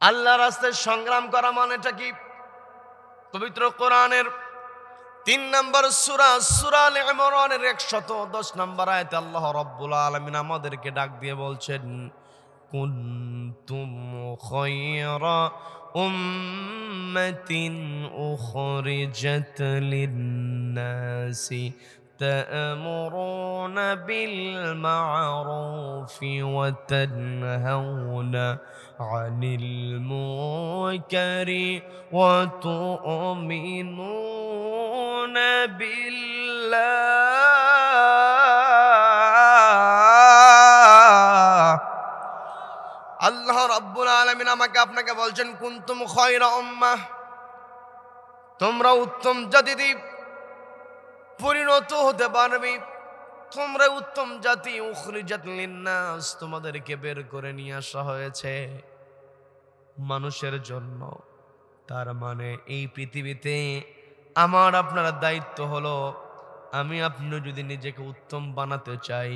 আল্লাহ রাস্তায় সংগ্রাম করা মানেটা কি? পবিত্র কোরআনের 3 নম্বর সূরা সূরা আলে ইমরানের 110 নম্বর আয়াতে আল্লাহ রাব্বুল আলামিন আমাদেরকে ডাক দিয়ে বলছেন, কুনতুম খায়রা উম্মাতিন উখরিজাত লিন-নাসি তা'মুরুনা বিল মা'রুফি ওয়া তানহাউনা আনিল মুনকারি ওয়া তু'মিনুনা বিল্লাহ। আল্লাহ রাব্বুল আলামিন আমাকে আপনাকে বলছেন, কুনতুম খায়রা উম্মাহ, তোমরা উত্তম জাতিতে পরিণত হতে পারবে। তোমরা উত্তম জাতি, উখরিজাত লিন-নাস, তোমাদেরকে বের করে নিয়ে আসা হয়েছে মানুষের জন্য। তার মানে এই পৃথিবীতে আমার আপনার দায়িত্ব হলো, আমি আপনি যদি নিজেকে উত্তম বানাতে চাই,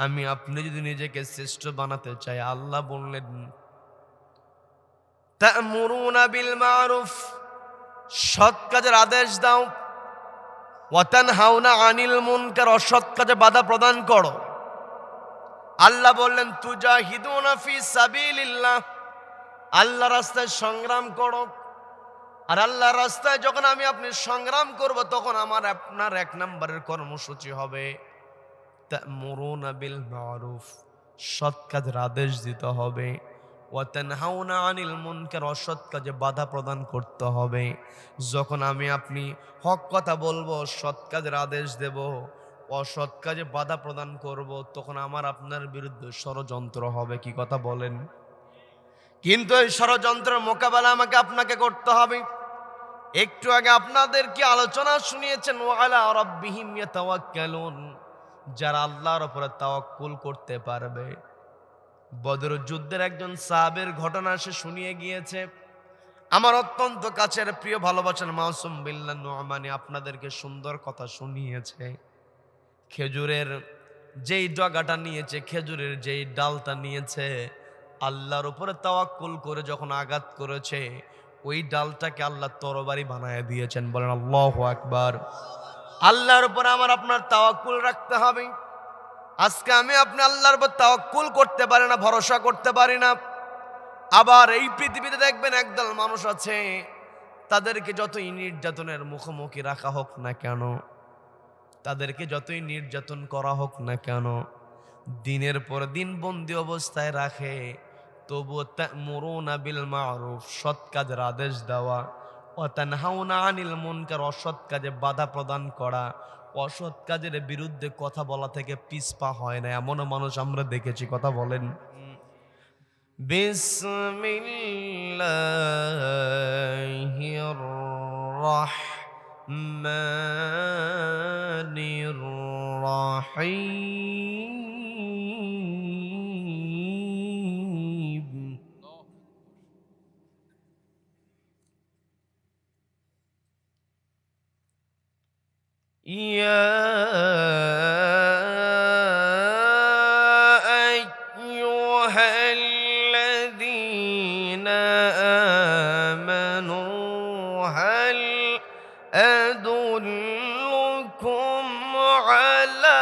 আমি আপনি যদি নিজেকে শ্রেষ্ঠ বানাতে চাই, আল্লাহ বললেন তা'মুরুনা বিল মা'রুফ, সৎ কাজের আদেশ দাও, ওয়া তানহাউনা আনিল মুনকার, অসৎ কাজে বাধা প্রদান করো। আল্লাহ বললেন তুজাহিদুনা ফি সাবিলিল্লাহ, আল্লাহ রাস্তায় সংগ্রাম করো। আর আল্লাহর রাস্তায় যখন আমি আপনি সংগ্রাম করব, তখন আমার আপনার 1 নম্বরের কর্মসূচি হবে তা'মুরুনা বিল মা'রুফ, সৎ কাজের আদেশ দিতে হবে, ওয়া তানহাউনা আনিল মুনকার, অসৎ কাজে বাধা প্রদান করতে হবে। যখন আমি আপনি হক কথা বলবো, সৎ কাজের আদেশ দেব, অসৎ কাজে বাধা প্রদান করব, তখন আমার আপনার বিরুদ্ধে ষড়যন্ত্র হবে। কি কথা বলেন? কিন্তু এই ষড়যন্ত্রের মোকাবেলা আমাকে আপনাকে করতে হবে। একটু আগে আপনাদেরকে আলোচনা শুনিয়েছেন ওয়া আলা রাব্বিহিম ইয়াতাওয়াক্কালুন, যারা আল্লাহর উপরে তাওয়াক্কুল করতে পারবে। বদর যুদ্ধের একজন সাহাবের ঘটনা সে শুনিয়ে গিয়েছে। আমার অত্যন্ত কাছের প্রিয় ভালোবাসার মাসুম বিল্লাহ নু'মানী আপনাদেরকে সুন্দর কথা শুনিয়েছে। খেজুরের যেই ডগাটা নিয়েছে, খেজুরের যেই ডালটা নিয়েছে, আল্লাহর উপরে তাওয়াক্কুল করে যখন আঘাত করেছে, ওই ডালটাকে আল্লাহ তরবারি বানায় দিয়েছেন। বলেন আল্লাহু আকবার। আল্লাহর উপরে আমার আপনার তাওয়াক্কুল রাখতে হবে। আজকে আমি আপনি আল্লাহর উপর তাওয়াক্কুল করতে পারি না, ভরসা করতে পারি না। আবার এই পৃথিবীতে দেখবেন একদল মানুষ আছে, তাদেরকে যতই নির্যাতনের মুখোমুখি রাখা হোক না কেন, তাদেরকে যতই নির্যাতন করা হোক না কেন, দিনের পর দিন বন্দি অবস্থায় রাখে, তবুও তা'মুরুনা বিল মা'রুফ, সৎ কাজের আদেশ দেওয়া, ওয়া তানহাউনা আনিল মুনকার, অসৎ কাজে বাধা প্রদান করা, অসৎ কাজের বিরুদ্ধে কথা বলা থেকে পিছপা হয় না, এমনও মানুষ আমরা দেখেছি। কথা বলেন। বিসমিল্লাহির রাহমানির রাহিম। ইয়া আইয়ুহাল্লাযীনা আমানু হাল আদুল্লুকুম আলা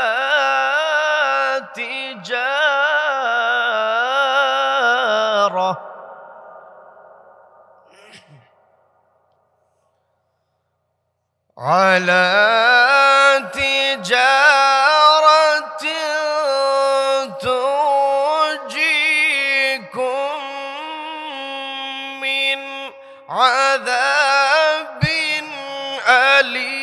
তিজারাহ على تجارة تنجيكم من عذاب أليم।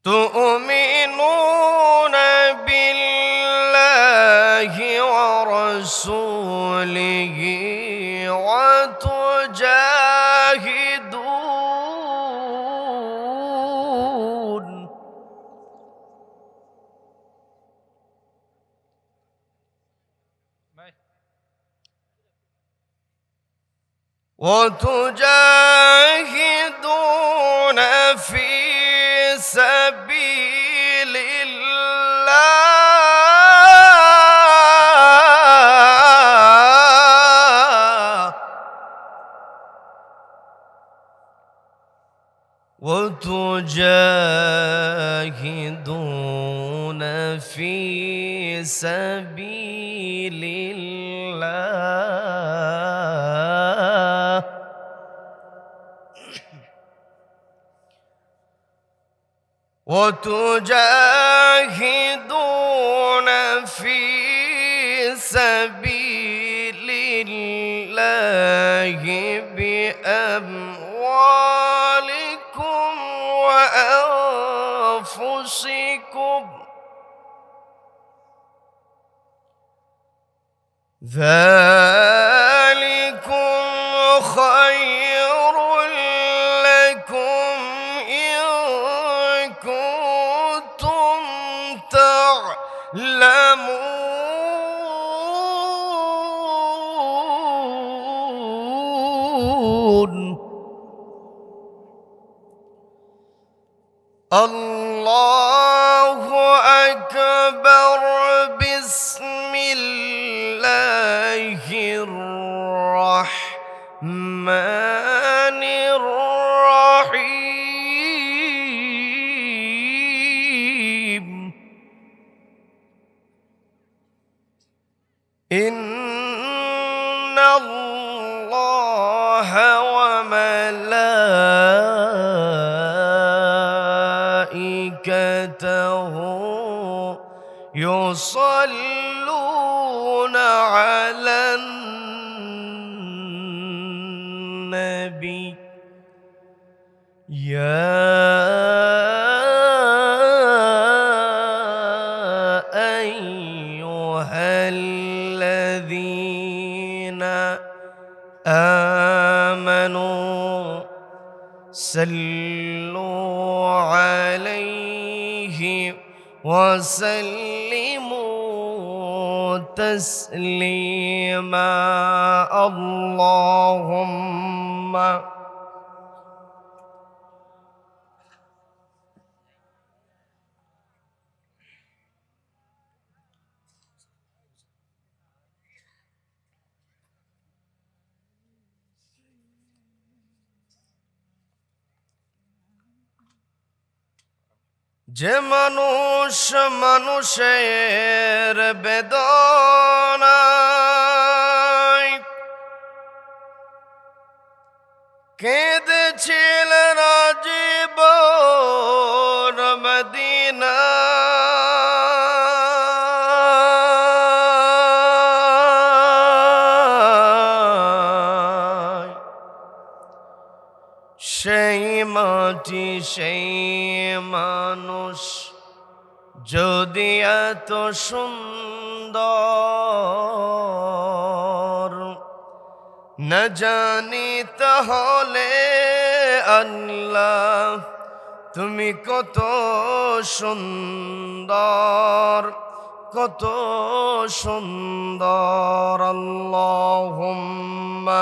تؤمنون بالله ورسوله وتجاهدون وتجاهدون في سبيل الله وتجاهدون في سبيل الله وتجاهدون في سبيل الله بأموالكم وأنفسكم ذلكم خير لكم إن كنتم تعلمون الله أكبر بسم الله الرحمن الرحيم إن الله وملائكته يصلون على النبي يا أيها الذين آمنوا صلوا عليه وسلموا تسليما اللهم যে মানুষ মানুষের বেদনায় কেঁদেছিলেন জীবন মদিনায় সেই মাটি সেই মানুষ যদি এত সুন্দর না জানি তাহলে আল্লাহ তুমি কত সুন্দর কত সুন্দর আল্লাহুম্মা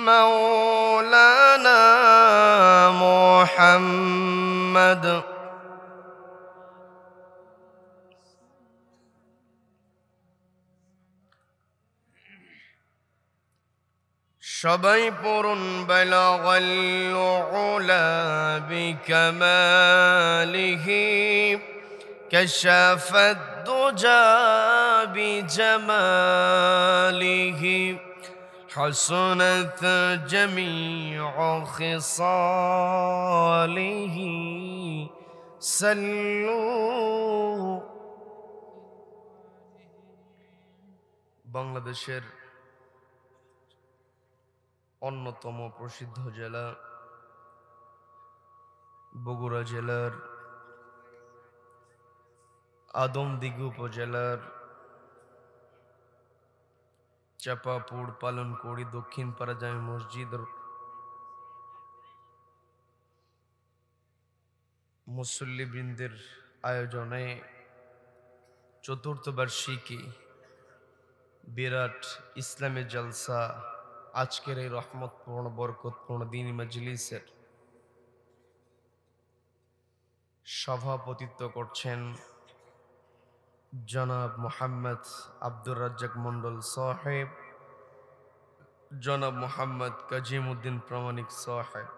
مولانا محمد সবাই পড়ুন বালাগাল উলা বিকামালিহি কাশাফাদ দুজা বিজামালিহি حسنت جميع خصاله صلوا বাংলাদেশের অন্যতম প্রসিদ্ধ জেলা বগুড়া জেলার আদমদিঘি উপজেলার চাপাপুর পালনকড়ি দক্ষিণ পাড়া জামে মসজিদ মুসল্লিবৃন্দের আয়োজনে চতুর্থ বার্ষিকী বিরাট ইসলামী জলসা আজকের এই রহমতপূর্ণ বরকতপূর্ণ দ্বীনি মজলিসের সভাপতিত্ব করছেন জনাব মোহাম্মদ আব্দুর রাজ্জাক মন্ডল সাহেব, জনাব মোহাম্মদ কাজিমউদ্দিন প্রামাণিক সাহেব,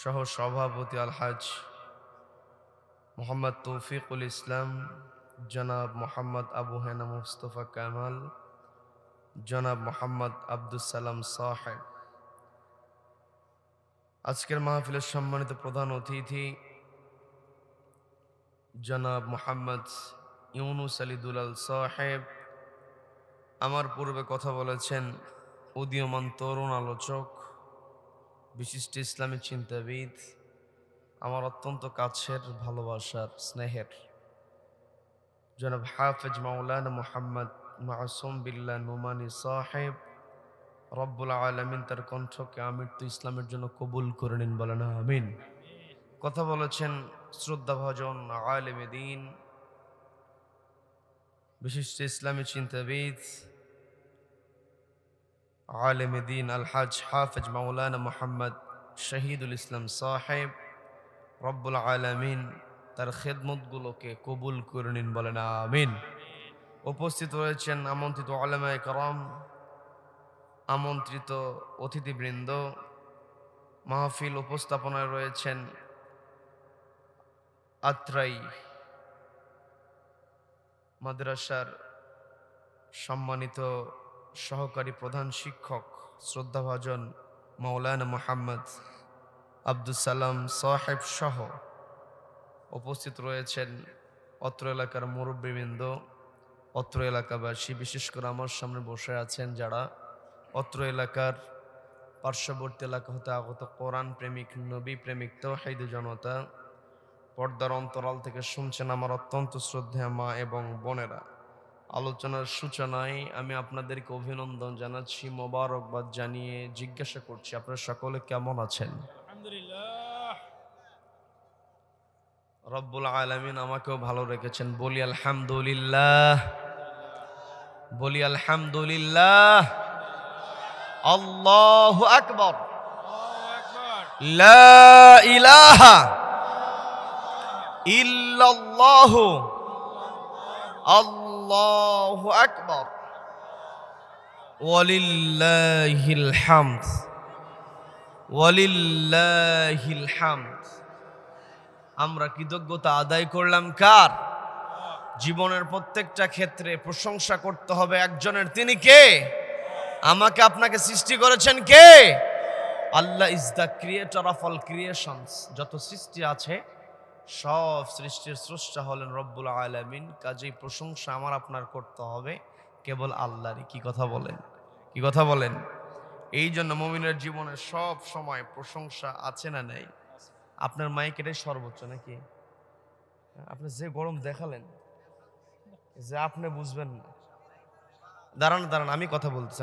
সহ সভাপতি আলহাজ মোহাম্মদ তৌফিকুল ইসলাম, জনাব মোহাম্মদ আবু হেনা মুস্তফা কামাল, জনাব মোহাম্মদ আব্দুস সালাম সাহেব। আজকের মাহফিলের সম্মানিত প্রধান অতিথি জনাব মোহাম্মদ ইউনুস আলী দুলাল সাহেব। আমার পূর্বে কথা বলেছেন উদীয়মান তরুণ আলোচক, বিশিষ্ট ইসলামী চিন্তাবিদ, আমার অত্যন্ত কাছের ভালোবাসার স্নেহের জনাব হাফেজ মাওলানা মোহাম্মদ মাসুম বিল্লাহ নোমানী সাহেব। রব্বুল আলামিন তার কণ্ঠকে আমৃত্যু ইসলামের জন্য কবুল করে নিন, বলেন আমিন। কথা বলেছেন শ্রদ্ধাভাজন আলেমে দ্বীন, বিশিষ্ট ইসলামী চিন্তাবিদ, আলেমে দ্বীন আলহাজ হাফেজ মাওলানা মোহাম্মদ শহীদুল ইসলাম সাহেব। রব্বুল আলামিন তার খেদমতগুলোকে কবুল করে নিন, বলেন আমিন। উপস্থিত রয়েছেন আমন্ত্রিত উলামায়ে কেরাম, আমন্ত্রিত অতিথিবৃন্দ। মাহফিল উপস্থাপনায় রয়েছেন আত্রাই মাদ্রাসার সম্মানিত সহকারী প্রধান শিক্ষক শ্রদ্ধাভাজন মাওলানা মোহাম্মদ আব্দুস সালাম সাহেব সহ উপস্থিত রয়েছেন অত্র এলাকার মুরব্বীবৃন্দ, অত্র এলাকাবাসী, বিশেষ করে আমার সামনে বসে আছেন যারা অত্র এলাকার পার্শ্ববর্তী এলাকা হতে আগত কোরআন প্রেমিক, নবী প্রেমিক, তাওহীদি জনতা, পর্দার অন্তরাল থেকে শুনছেন আমার অত্যন্ত শ্রদ্ধেয় মা এবং বোনেরা। আলোচনার সূচনায় আমি আপনাদেরকে অভিনন্দন জানাচ্ছি, মোবারকবাদ জানিয়ে জিজ্ঞাসা করছি আপনারা সকলে কেমন আছেন? আলহামদুলিল্লাহ। রব্বুল আলামিন আমাকেও ভালো রেখেছেন, বলি আলহামদুলিল্লাহ, বলি আলহামদুলিল্লাহ। আল্লাহু আকবার, আল্লাহু আকবার। লা ইলাহা ইল্লাল্লাহু, আল্লাহু আকবার, ওয়ালিল্লাহিল হামদ, ওয়ালিল্লাহিল হামদ। আমরা কৃতজ্ঞতা আদায় করলাম কার? জীবনের প্রত্যেকটা ক্ষেত্রে প্রশংসা করতে হবে একজনের, তিনি কে? আমাকে আপনাকে সৃষ্টি করেছেন কে? Allah is the creator of all creations. যত সৃষ্টি আছে সব সৃষ্টির স্রষ্টা হলেন রব্বুল আলামিন। কাজেই প্রশংসা আমার আপনার করতে হবে কেবল আল্লাহরই। কি কথা বলেন? কি কথা বলেন? এই জন্য মুমিনের জীবনে সব সময় প্রশংসা আছে না নেই? আপনার মাইক এটাই সর্বোচ্চ নাকি? আপনি যে গরম দেখালেন যে আপনি বুঝবেন না। দাঁড়ান দাঁড়ান, আমি কথা বলতেছি।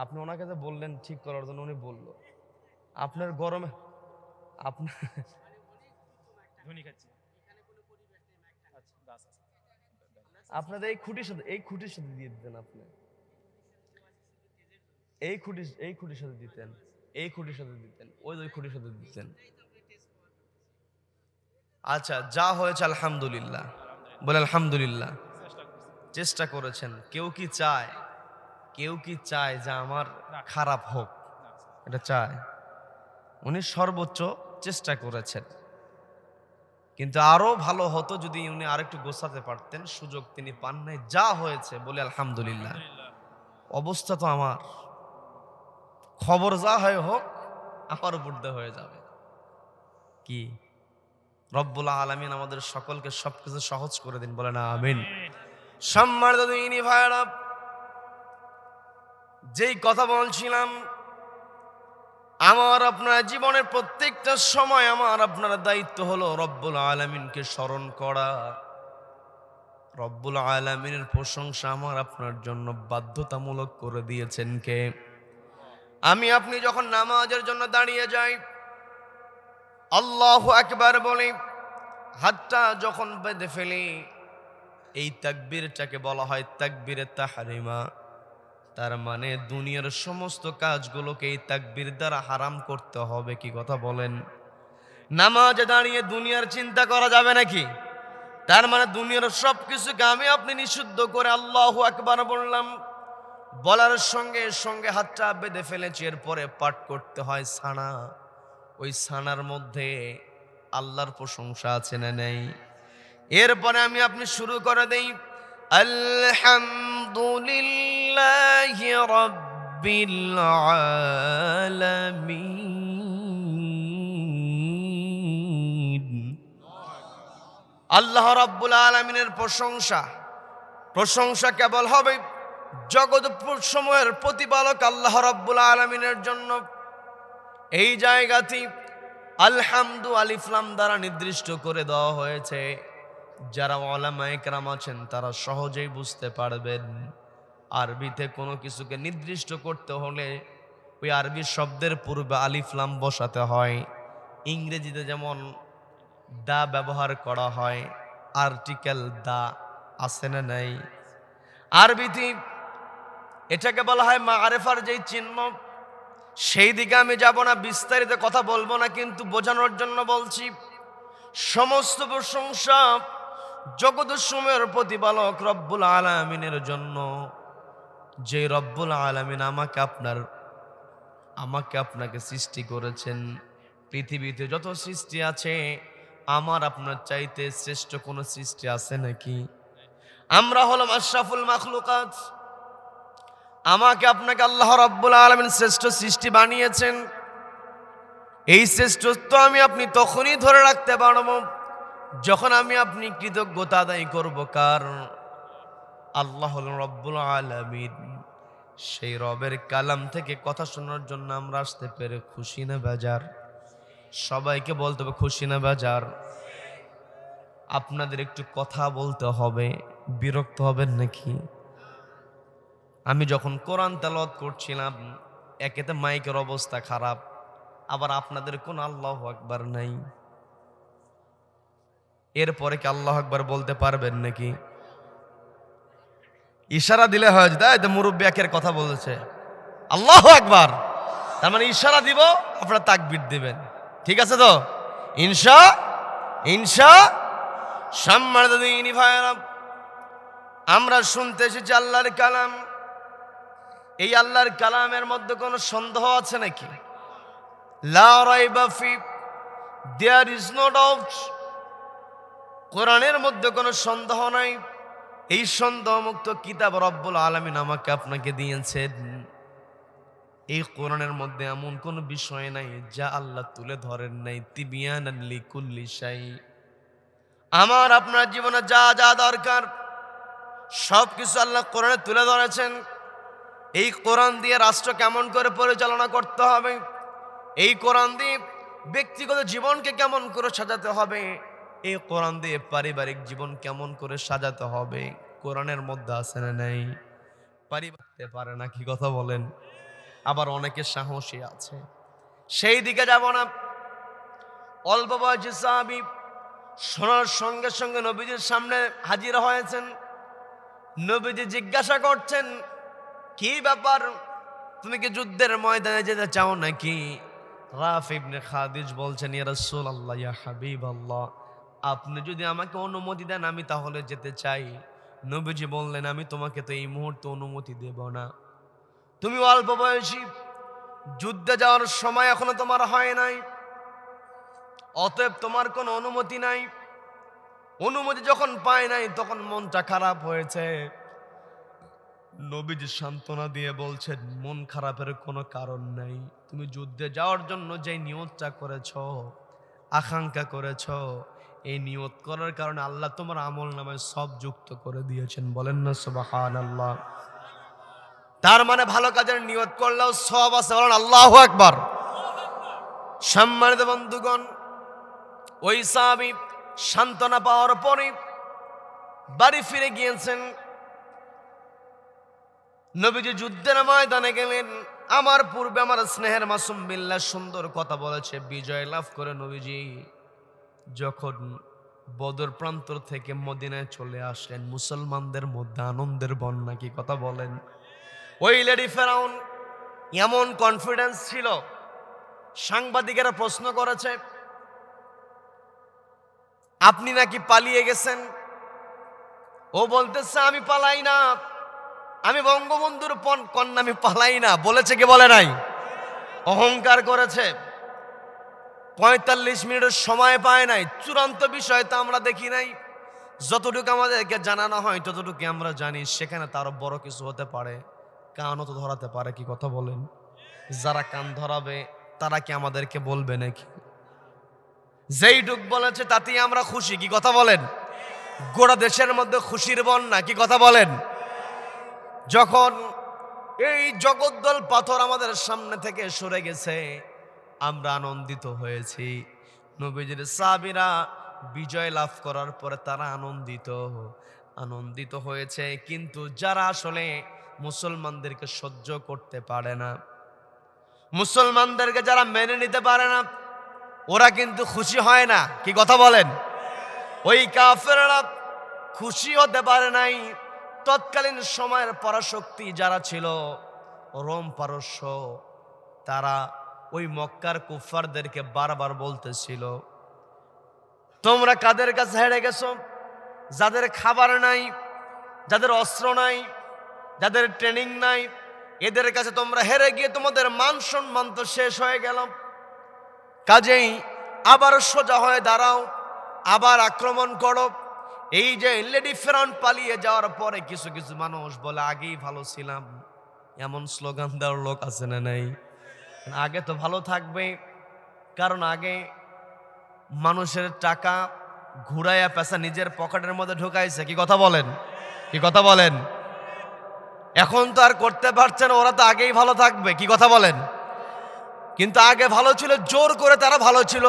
আপনি ওনাকে যে বললেন ঠিক করার জন্য, উনি বলল আপনার গরমে আপনার ধনী খাচ্ছি। আচ্ছা, গাছ আছে। আপনাদের এই খুঁটির সাথে দিয়ে দিতেন, আপনি এই খুঁটির সাথে দিতেন, এই খুঁটির সাথে দিতেন, ওই খুঁটির সাথে দিতেন। আচ্ছা, যা হয়েছে আলহামদুলিল্লাহ, বলে আলহামদুলিল্লাহ। চেষ্টা করেছেন। কেউ কি চায় যে আমার খারাপ হোক? এটা চায়? উনি সর্বোচ্চ চেষ্টা করেছেন, কিন্তু আরো ভালো হতো যদি উনি আরেকটু গোছাতে পারতেন। সুযোগ তিনি পান নাই। যা হয়েছে বলে আলহামদুলিল্লাহ। অবস্থা তো আমার, খবর যা হয় হোক আমার উপর দিয়ে হয়ে যাবে। কি রব্বুল আলামিন আমাদের সকলকে সবকিছু সহজ করে দিন, বলে না আমিন। সম্মানিত দিনী ভাইরা, যেই কথা বলছিলাম, আমার আপনার জীবনের প্রত্যেকটা সময় আমার আপনার দায়িত্ব হলো রব্বুল আলামিনকে স্মরণ করা। রব্বুল আলামিনের প্রশংসা আমার আপনার জন্য বাধ্যতামূলক করে দিয়েছেন কে? আমি আপনি যখন নামাজের জন্য দাঁড়িয়ে যাই, আল্লাহু আকবার বলি, হাতটা যখন বেঁধে ফেলি, এই তাকবীরটাকে বলা হয় তাকবীরে তাহরিমা। তার মানে দুনিয়ার সমস্ত কাজগুলোকে এই তাকবীর দ্বারা হারাম করতে হবে। কি কথা বলেন? নামাজে দাঁড়িয়ে দুনিয়ার চিন্তা করা যাবে নাকি? তার মানে দুনিয়ার সব কিছুকে আমি আপনি নিষিদ্ধ করে আল্লাহু আকবার বললাম, বলার সঙ্গে সঙ্গে হাতটা বেঁধে ফেলেছি, এরপরে পাঠ করতে হয় সানা। ওই সানার মধ্যে আল্লাহর প্রশংসা আছে না নেই? এরপরে আমি আপনি শুরু করে দেই আলহামদুলিল্লাহি রাব্বিল আলামিন। আল্লাহ রাব্বুল আলামিনের প্রশংসা কেবল হবে জগৎপুর সময়ের প্রতিপালক আল্লাহ রাব্বুল আলামিনের জন্য। এই জায়গাটি আলহামদু আলিফ লাম দ্বারা নির্দিষ্ট করে দেওয়া হয়েছে। যারা উলামায়ে কেরাম আছেন তারা সহজেই বুঝতে পারবেন। আরবিতে কোনো কিছুকে নির্দিষ্ট করতে হলে ওই আরবি শব্দের পূর্বে আলিফ লাম বসাতে হয়। ইংরেজিতে যেমন দা ব্যবহার করা হয়, আর্টিকেল দা আছে না নাই? আরবিতে এটাকে বলা হয় মাআরিফার যেই চিহ্ন। সেই দিকে আমি যাব না, বিস্তারিত কথা বলবো না, কিন্তু বোঝানোর জন্য বলছি। সমস্ত প্রশংসা জগতের সময়ের প্রতিপালক রব্বুল আলামিনের জন্য, যে রব্বুল আলামিন আমাকে আপনাকে সৃষ্টি করেছেন। পৃথিবীতে যত সৃষ্টি আছে আমার আপনার চাইতে শ্রেষ্ঠ কোনো সৃষ্টি আছে নাকি? আমরা হলাম আশরাফুল মাখলুকাত। আমাকে আপনাকে আল্লাহ রাব্বুল আলামিন শ্রেষ্ঠ সৃষ্টি বানিয়েছেন। এই শ্রেষ্ঠত্ব আমি আপনি তখনই ধরে রাখতে পারব যখন আমি আপনি কৃতজ্ঞতা আদায় করব। কারণ আল্লাহ হলেন রব্বুল আলামিন। সেই রবের কালাম থেকে কথা শোনার জন্য আমরা আসতে পেরে খুশি না বেজার? সবাইকে বলতে হবে খুশি না বেজার? আপনাদের একটু কথা বলতে হবে, বিরক্ত হবেন নাকি? আমি যখন কোরআন তেলাওয়াত করছিলাম, একেতে মাইকের অবস্থা খারাপ, আবার আপনাদের কোন আল্লাহু আকবার নাই। এরপরে কি আল্লাহু আকবার বলতে পারবেন নাকি? ইশারা দিলে হয় যে তাই তো মুরব্বি একের কথা বলেছে আল্লাহু আকবার, তার মানে ইশারা দিব, আপনারা তাকবীর দিবেন। ঠিক আছে তো? ইনশা সম্মানিত দিনী ভাইরা, আমরা শুনতে এসেছি আল্লাহর কালাম। এই আল্লাহর কালামের মধ্যে কোনো সন্দেহ আছে নাকি? লা রাইবা ফি, দেয়ার ইজ নো ডাউট। কোরআনের মধ্যে কোনো সন্দেহ নাই। এই সন্দেহমুক্ত কিতাব রব্বুল আলামিন আমাকে আপনাকে দিয়েছেন। এই কোরআনের মধ্যে এমন কোনো বিষয় নাই যা আল্লাহ তুলে ধরেন নাই। তিবিয়ানান লিকুল্লি শাই। আমার আপনার জীবনে যা যা দরকার সব কিছু আল্লাহ কোরআনে তুলে ধরেছেন। এই কোরআন দিয়ে রাষ্ট্র কেমন করে পরিচালনা করতে হবে, এই কোরআন দিয়ে ব্যক্তিগত জীবনকে কেমন করে সাজাতে হবে, এই কোরআন দিয়ে পারিবারিক জীবন কেমন করে সাজাতে হবে, কোরআনের মধ্যে আছে না নাই? পারিবারতে পারে না, কি কথা বলেন? আবার অনেকে সাহসী আছে, সেই দিকে যাব না। অল্প বয়সী সাহাবী শোনার সঙ্গে সঙ্গে নবীজির সামনে হাজির হয়েছেন। নবীজি জিজ্ঞাসা করছেন, কি ব্যাপার, তুমি কি যুদ্ধের ময়দানে যেতে চাও নাকি? রাফি ইবনে খাদিজ বলছেন, ইয়া রাসূলুল্লাহ, ইয়া হাবিবাল্লাহ, আপনি যদি আমাকে অনুমতি দেন আমি তাহলে যেতে চাই। নবীজি বললেন, আমি তোমাকে তো এই মুহূর্তে অনুমতি দেব না। তুমি অল্প বয়সী, যুদ্ধে যাওয়ার সময় এখনো তোমার হয় নাই, অতএব তোমার কোনো অনুমতি নাই। অনুমতি যখন পায় নাই তখন মনটা খারাপ হয়েছে। নবীজি সান্ত্বনা দিয়ে বলছেন, মন খারাপের কোনো কারণ নাই। তুমি যুদ্ধে যাওয়ার জন্য যে নিয়তটা করেছ, আকাঙ্ক্ষা করেছ, এই নিয়ত করার কারণে আল্লাহ তোমার আমল নামায় সব যুক্ত করে দিয়েছেন। বলেন না সুবহানাল্লাহ? তার মানে ভালো কাজের নিয়ত করলেও সব আছে। বলেন আল্লাহু আকবার। সম্মানিত বন্ধুগণ, ওই সাহাবী সান্ত্বনা পাওয়ার পরে বাড়ি ফিরে গিয়েছেন। নবীজি যুদ্ধের ময়দানে গেলেন। আমার পূর্বে আমার স্নেহের মাসুম বিল্লাহ সুন্দর কথা বলেছে, বিজয় লাভ করে নবীজি যখন বদর প্রান্তর থেকে মদিনায় চলে আসলেন, মুসলমানদের মধ্যে আনন্দের বন্যা। কি কথা বলেন? ওই লেডি ফেরাউন এমন কনফিডেন্স ছিল, সাংবাদিকেরা প্রশ্ন করেছে আপনি নাকি পালিয়ে গেছেন। ও বলতেছে আমি পালাই না, আমি বঙ্গবন্ধুর কন্যা, আমি পালাই না। বলেছে কি বলে নাই? অহংকার করেছে। 45 মিনিটের সময় পায় নাই। চূড়ান্ত বিষয় তো আমরা দেখি নাই, যতটুকু আমাদেরকে জানানো হয় ততটুকু আমরা জানি। সেখানে তারও বড় কিছু হতে পারে, কানও তো ধরাতে পারে। কি কথা বলেন? যারা কান ধরাবে তারা কি আমাদেরকে বলবে নাকি? যেইটুক বলেছে তাতেই আমরা খুশি। কি কথা বলেন? গোটা দেশের মধ্যে খুশির বন্যা। কি কথা বলেন? যখন এই জগদ্দল পাথর আমাদের সামনে থেকে সরে গেছে, আমরা আনন্দিত হয়েছি। নবীজির সাহাবীরা বিজয় লাভ করার পরে তারা আনন্দিত হয়েছে। কিন্তু যারা আসলে মুসলমানদেরকে সহ্য করতে পারে না, মুসলমানদেরকে যারা মেনে নিতে পারে না, ওরা কিন্তু খুশি হয় না। কি কথা বলেন? ওই কাফেররা খুশি হতে পারে নাই। তৎকালীন সময়ের পরাশক্তি যারা ছিল, রোম পারস্য, তারা ওই মক্কার কুফফারদেরকে বারবার বলতেছিল তোমরা কাদের কাছে হেরে গেছো? যাদের খাবার নাই, যাদের অস্ত্র নাই, যাদের ট্রেনিং নাই, এদের কাছে তোমরা হেরে গিয়ে তোমাদের মান সম্মান তো শেষ হয়ে গেল। কাজেই আবার সোজা হয়ে দাঁড়াও, আবার আক্রমণ করো। এই যে লেডি ফেরাউন পালিয়ে যাওয়ার পরে কিছু কিছু মানুষ বলে আগেই ভালো ছিলাম, এমন স্লোগান দেওয়ার লোক আছে না নাই? আগে তো ভালো থাকবে, কারণ আগে মানুষের টাকা ঘুরাইয়া পেশা নিজের পকেটের মধ্যে ঢুকাইছে। কি কথা বলেন? কি কথা বলেন? এখন তো আর করতে পারছে না, ওরা তো আগেই ভালো থাকবে। কি কথা বলেন? কিন্তু আগে ভালো ছিল, জোর করে তারা ভালো ছিল।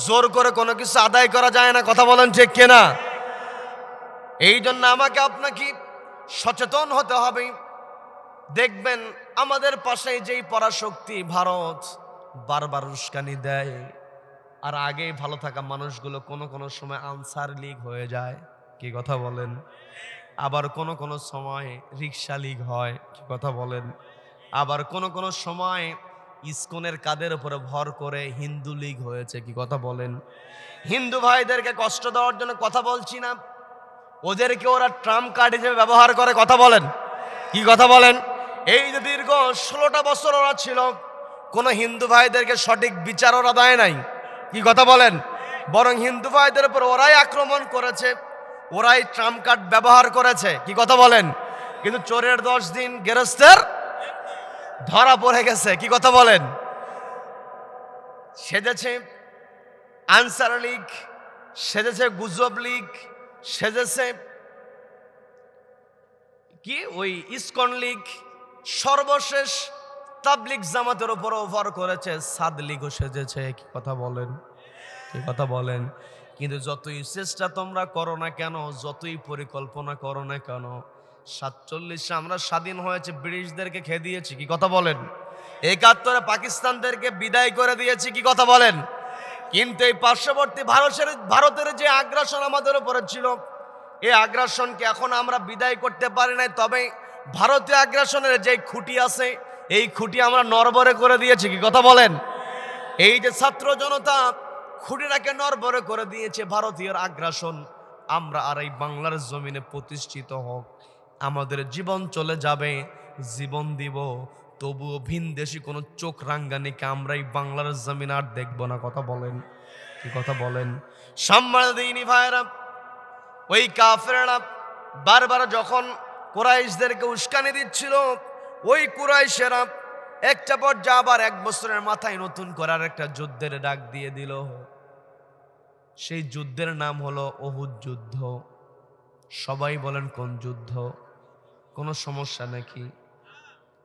জোর করে কোনো কিছু আদায় করা যায় না। কথা বলেন ঠিক কিনা? এই জন্য আমাকে আপনাকে সচেতন হতে হবে। দেখবেন আমাদের পাশে যেই পরাশক্তি ভারত বারবার উস্কানি দেয়, আর আগেই ভালো থাকা মানুষগুলো কোনো সময় আনসার লীগ হয়ে যায়। কি কথা বলেন? আবার কোনো সময় রিক্সা লীগ হয়। কি কথা বলেন? আবার কোনো সময় ইসকনের কাদের উপরে ভর করে হিন্দু লীগ হয়েছে। কি কথা বলেন? হিন্দু ভাইদেরকে কষ্ট দেওয়ার জন্য কথা বলছি না, ওদেরকে ওরা ট্রাম্প কার্ড হিসেবে ব্যবহার করে। কথা বলেন? কি কথা বলেন? এই যে দীর্ঘ 16টা বছর ওরা ছিল, কোন হিন্দু ভাইদেরকে সঠিক বিচার ওরা দেয় নাই। কি কথা বলেন? বরং হিন্দু ভাইদের উপর ওরাই আক্রমণ করেছে, ওরাই ট্রাম্প কার্ড ব্যবহার করেছে। কি কথা বলেন? কিন্তু চোরের 10 দিন, গেরস্তের ধরা পড়ে গেছে। কি কথা বলেন? সেজেছে আনসার লীগ, সেজেছে গুজব লীগ, সেজেছে কি ওই ইসকন লীগ, সর্বশেষ তাবলিগ জামাতের উপর ওভার করেছে, সাদ লীগও সেজেছে। কি কথা বলেন? কি কথা বলেন? কিন্তু যতই চেষ্টা তোমরা করো না কেন, যতই পরিকল্পনা করো না কেন, 47 আমরা স্বাধীন হয়েছে, ব্রিটিশদেরকে খেয়ে দিয়েছি। কি কথা বলেন? 71 পাকিস্তানদেরকে বিদায় করে দিয়েছি। কি কথা বলেন? কিন্তু এই পার্শ্ববর্তী ভারতের যে আগ্রাসন আমাদের উপরে ছিল, এই আগ্রাসনকে এখন আমরা বিদায় করতে পারি নাই। তবে ভারতীয় আগ্রাসনের যে খুঁটি আছে, এই খুঁটি আমরা নড়বড়ে করে দিয়েছি। কি কথা বলেন? এই যে ছাত্র জনতা খুঁটিটাকে নড়বড়ে করে দিয়েছে ভারতীয় আগ্রাসন, আমরা আর এই বাংলার জমিনে প্রতিষ্ঠিত হোক, আমাদের জীবন চলে যাবে, জীবন দিব, তবুও ভিনদেশি কোনো চোখ রাঙ্গানিকে আমরা এই বাংলার জমিন আর দেখবো না। কথা বলেন? কি কথা বলেন? সম্মান দিইনি ভাইরা। ওই কাফেররা বারবার যখন কুরাইশদেরকে উস্কানি দিচ্ছিল, ওই কুরাইশেরা একটা পর্যায়ে আবার 1 বছরের মাথায় নতুন করার একটা যুদ্ধের ডাক দিয়ে দিল। সেই যুদ্ধের নাম হলো উহুদ যুদ্ধ। সবাই বলেন কোন যুদ্ধ? কোনো সমস্যা নাকি?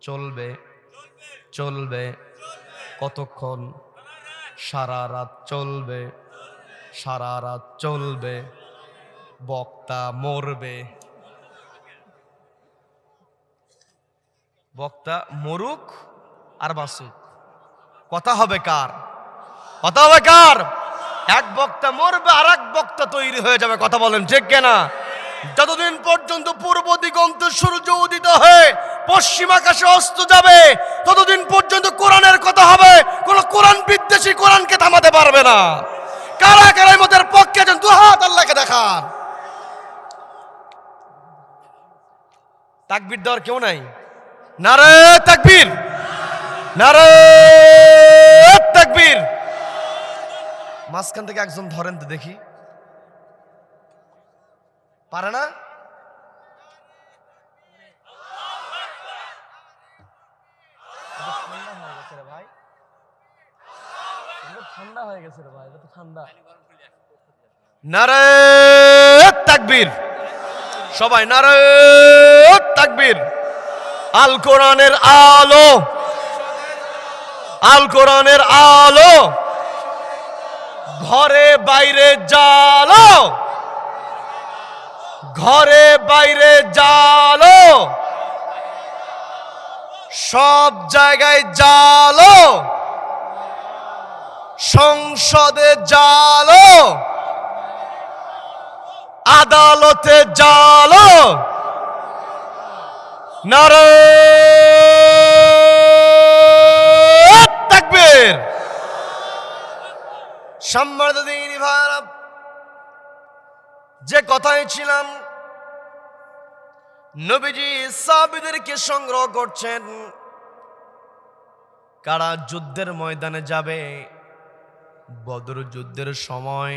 চলবে? চলবে। কতক্ষণ? সারা রাত চলবে। সারা রাত চলবে। বক্তা মরবে। বক্তা মরুক আর বাসুক, কথা হবে কার? কথা হবে কার? এক বক্তা মরবে আর এক বক্তা তৈরি হয়ে যাবে, কথা বলেন ঠিক কিনা? যতদিন পর্যন্ত পূর্ব দিগন্ত সূর্য উদিত হয়ে পশ্চিম আকাশে অস্ত যাবে, ততদিন পর্যন্ত কোরআনের কথা হবে। কোন কোরআন বিদ্বেষী কোরআনকে থামাতে পারবে না। কারা কারা মতের পক্ষে আছেন, দু হাত আল্লাহকে দেখান। তাকবীর দেওয়ার কেউ নাই? নারে তাকবীর, নারে তাকবীর। মাঝখান থেকে একজন ধরেন তো দেখি, পারে না? ঠান্ডা হয়ে গেছে রে ভাই, এটা তো ঠান্ডা। নারে তাকবীর, সবাই নারে তাকবীর। আল কোরআনের আলো, আল কোরআনের আলো, ঘরে বাইরে জালো, ঘরে বাইরে জালো, সব জায়গায় জালো, সংসদে জালো, আদালতে জালো। নারে তাকবীর। সম্মানিত দিনী ভাইরা, যে কথায় ছিলাম, নবীজি সাহাবীদেরকে সংগ্রহ করছেন। কারা যুদ্ধের ময়দানে যাবে? বদর যুদ্ধের সময়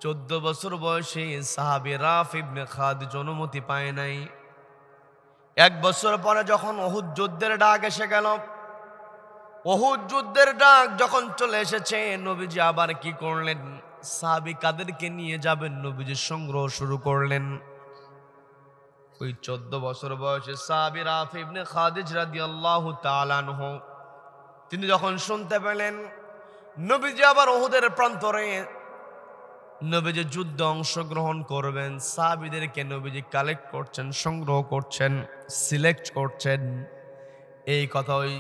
14 বছর বয়সী সাহাবী রাফি ইবনে খাদিজ অনুমতি পায় নাই। 1 বছর পরে যখন উহুদ যুদ্ধের ডাক এসে গেল, উহুদ যুদ্ধের ডাক যখন চলে এসেছে, নবীজি আবার কি করলেন? সাহাবী কাদেরকে নিয়ে যাবেন, নবীজি সংগ্রহ শুরু করলেন। ওই 14 বছর বয়সে সাহাবী রাফি ইবনে খাদিজ রাদিয়াল্লাহু তাআলা আনহু, তিনি যখন শুনতে পেলেন নবীজি আবার উহুদের প্রান্তরে নবীজি যুদ্ধে অংশগ্রহণ করবেন, সাহাবীদেরকে নবীজি কালেক্ট করছেন, সংগ্রহ করছেন, সিলেক্ট করছেন। এই কথা ওই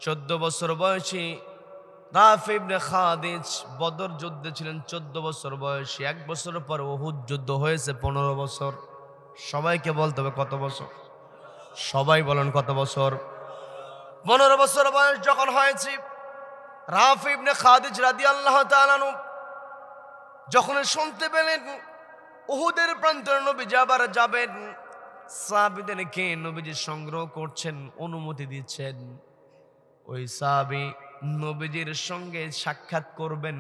14 বছর বয়সী রাফি ইবনে খাদিজ বদর যুদ্ধে ছিলেন 14 বছর বয়সী। 1 বছর পর উহুদ যুদ্ধ হয়েছে 15 বছর। সবাইকে বলতে হবে কত বছর? সবাই বলেন কত বছর? 15 বছর বয়স যখন হয়েছে, রাফি ইবনে খাদিজ রাদিয়াল্লাহু তাআলা আনহু যখন শুনতে পেলেন উহুদের প্রান্তরে নবীজি আবার যাবেন, সাহাবীদেরকে নবীজি সংগ্রহ করছেন, অনুমতি দিচ্ছেন। ওই সাহাবী নবীজির সঙ্গে সাক্ষাৎ করবেন,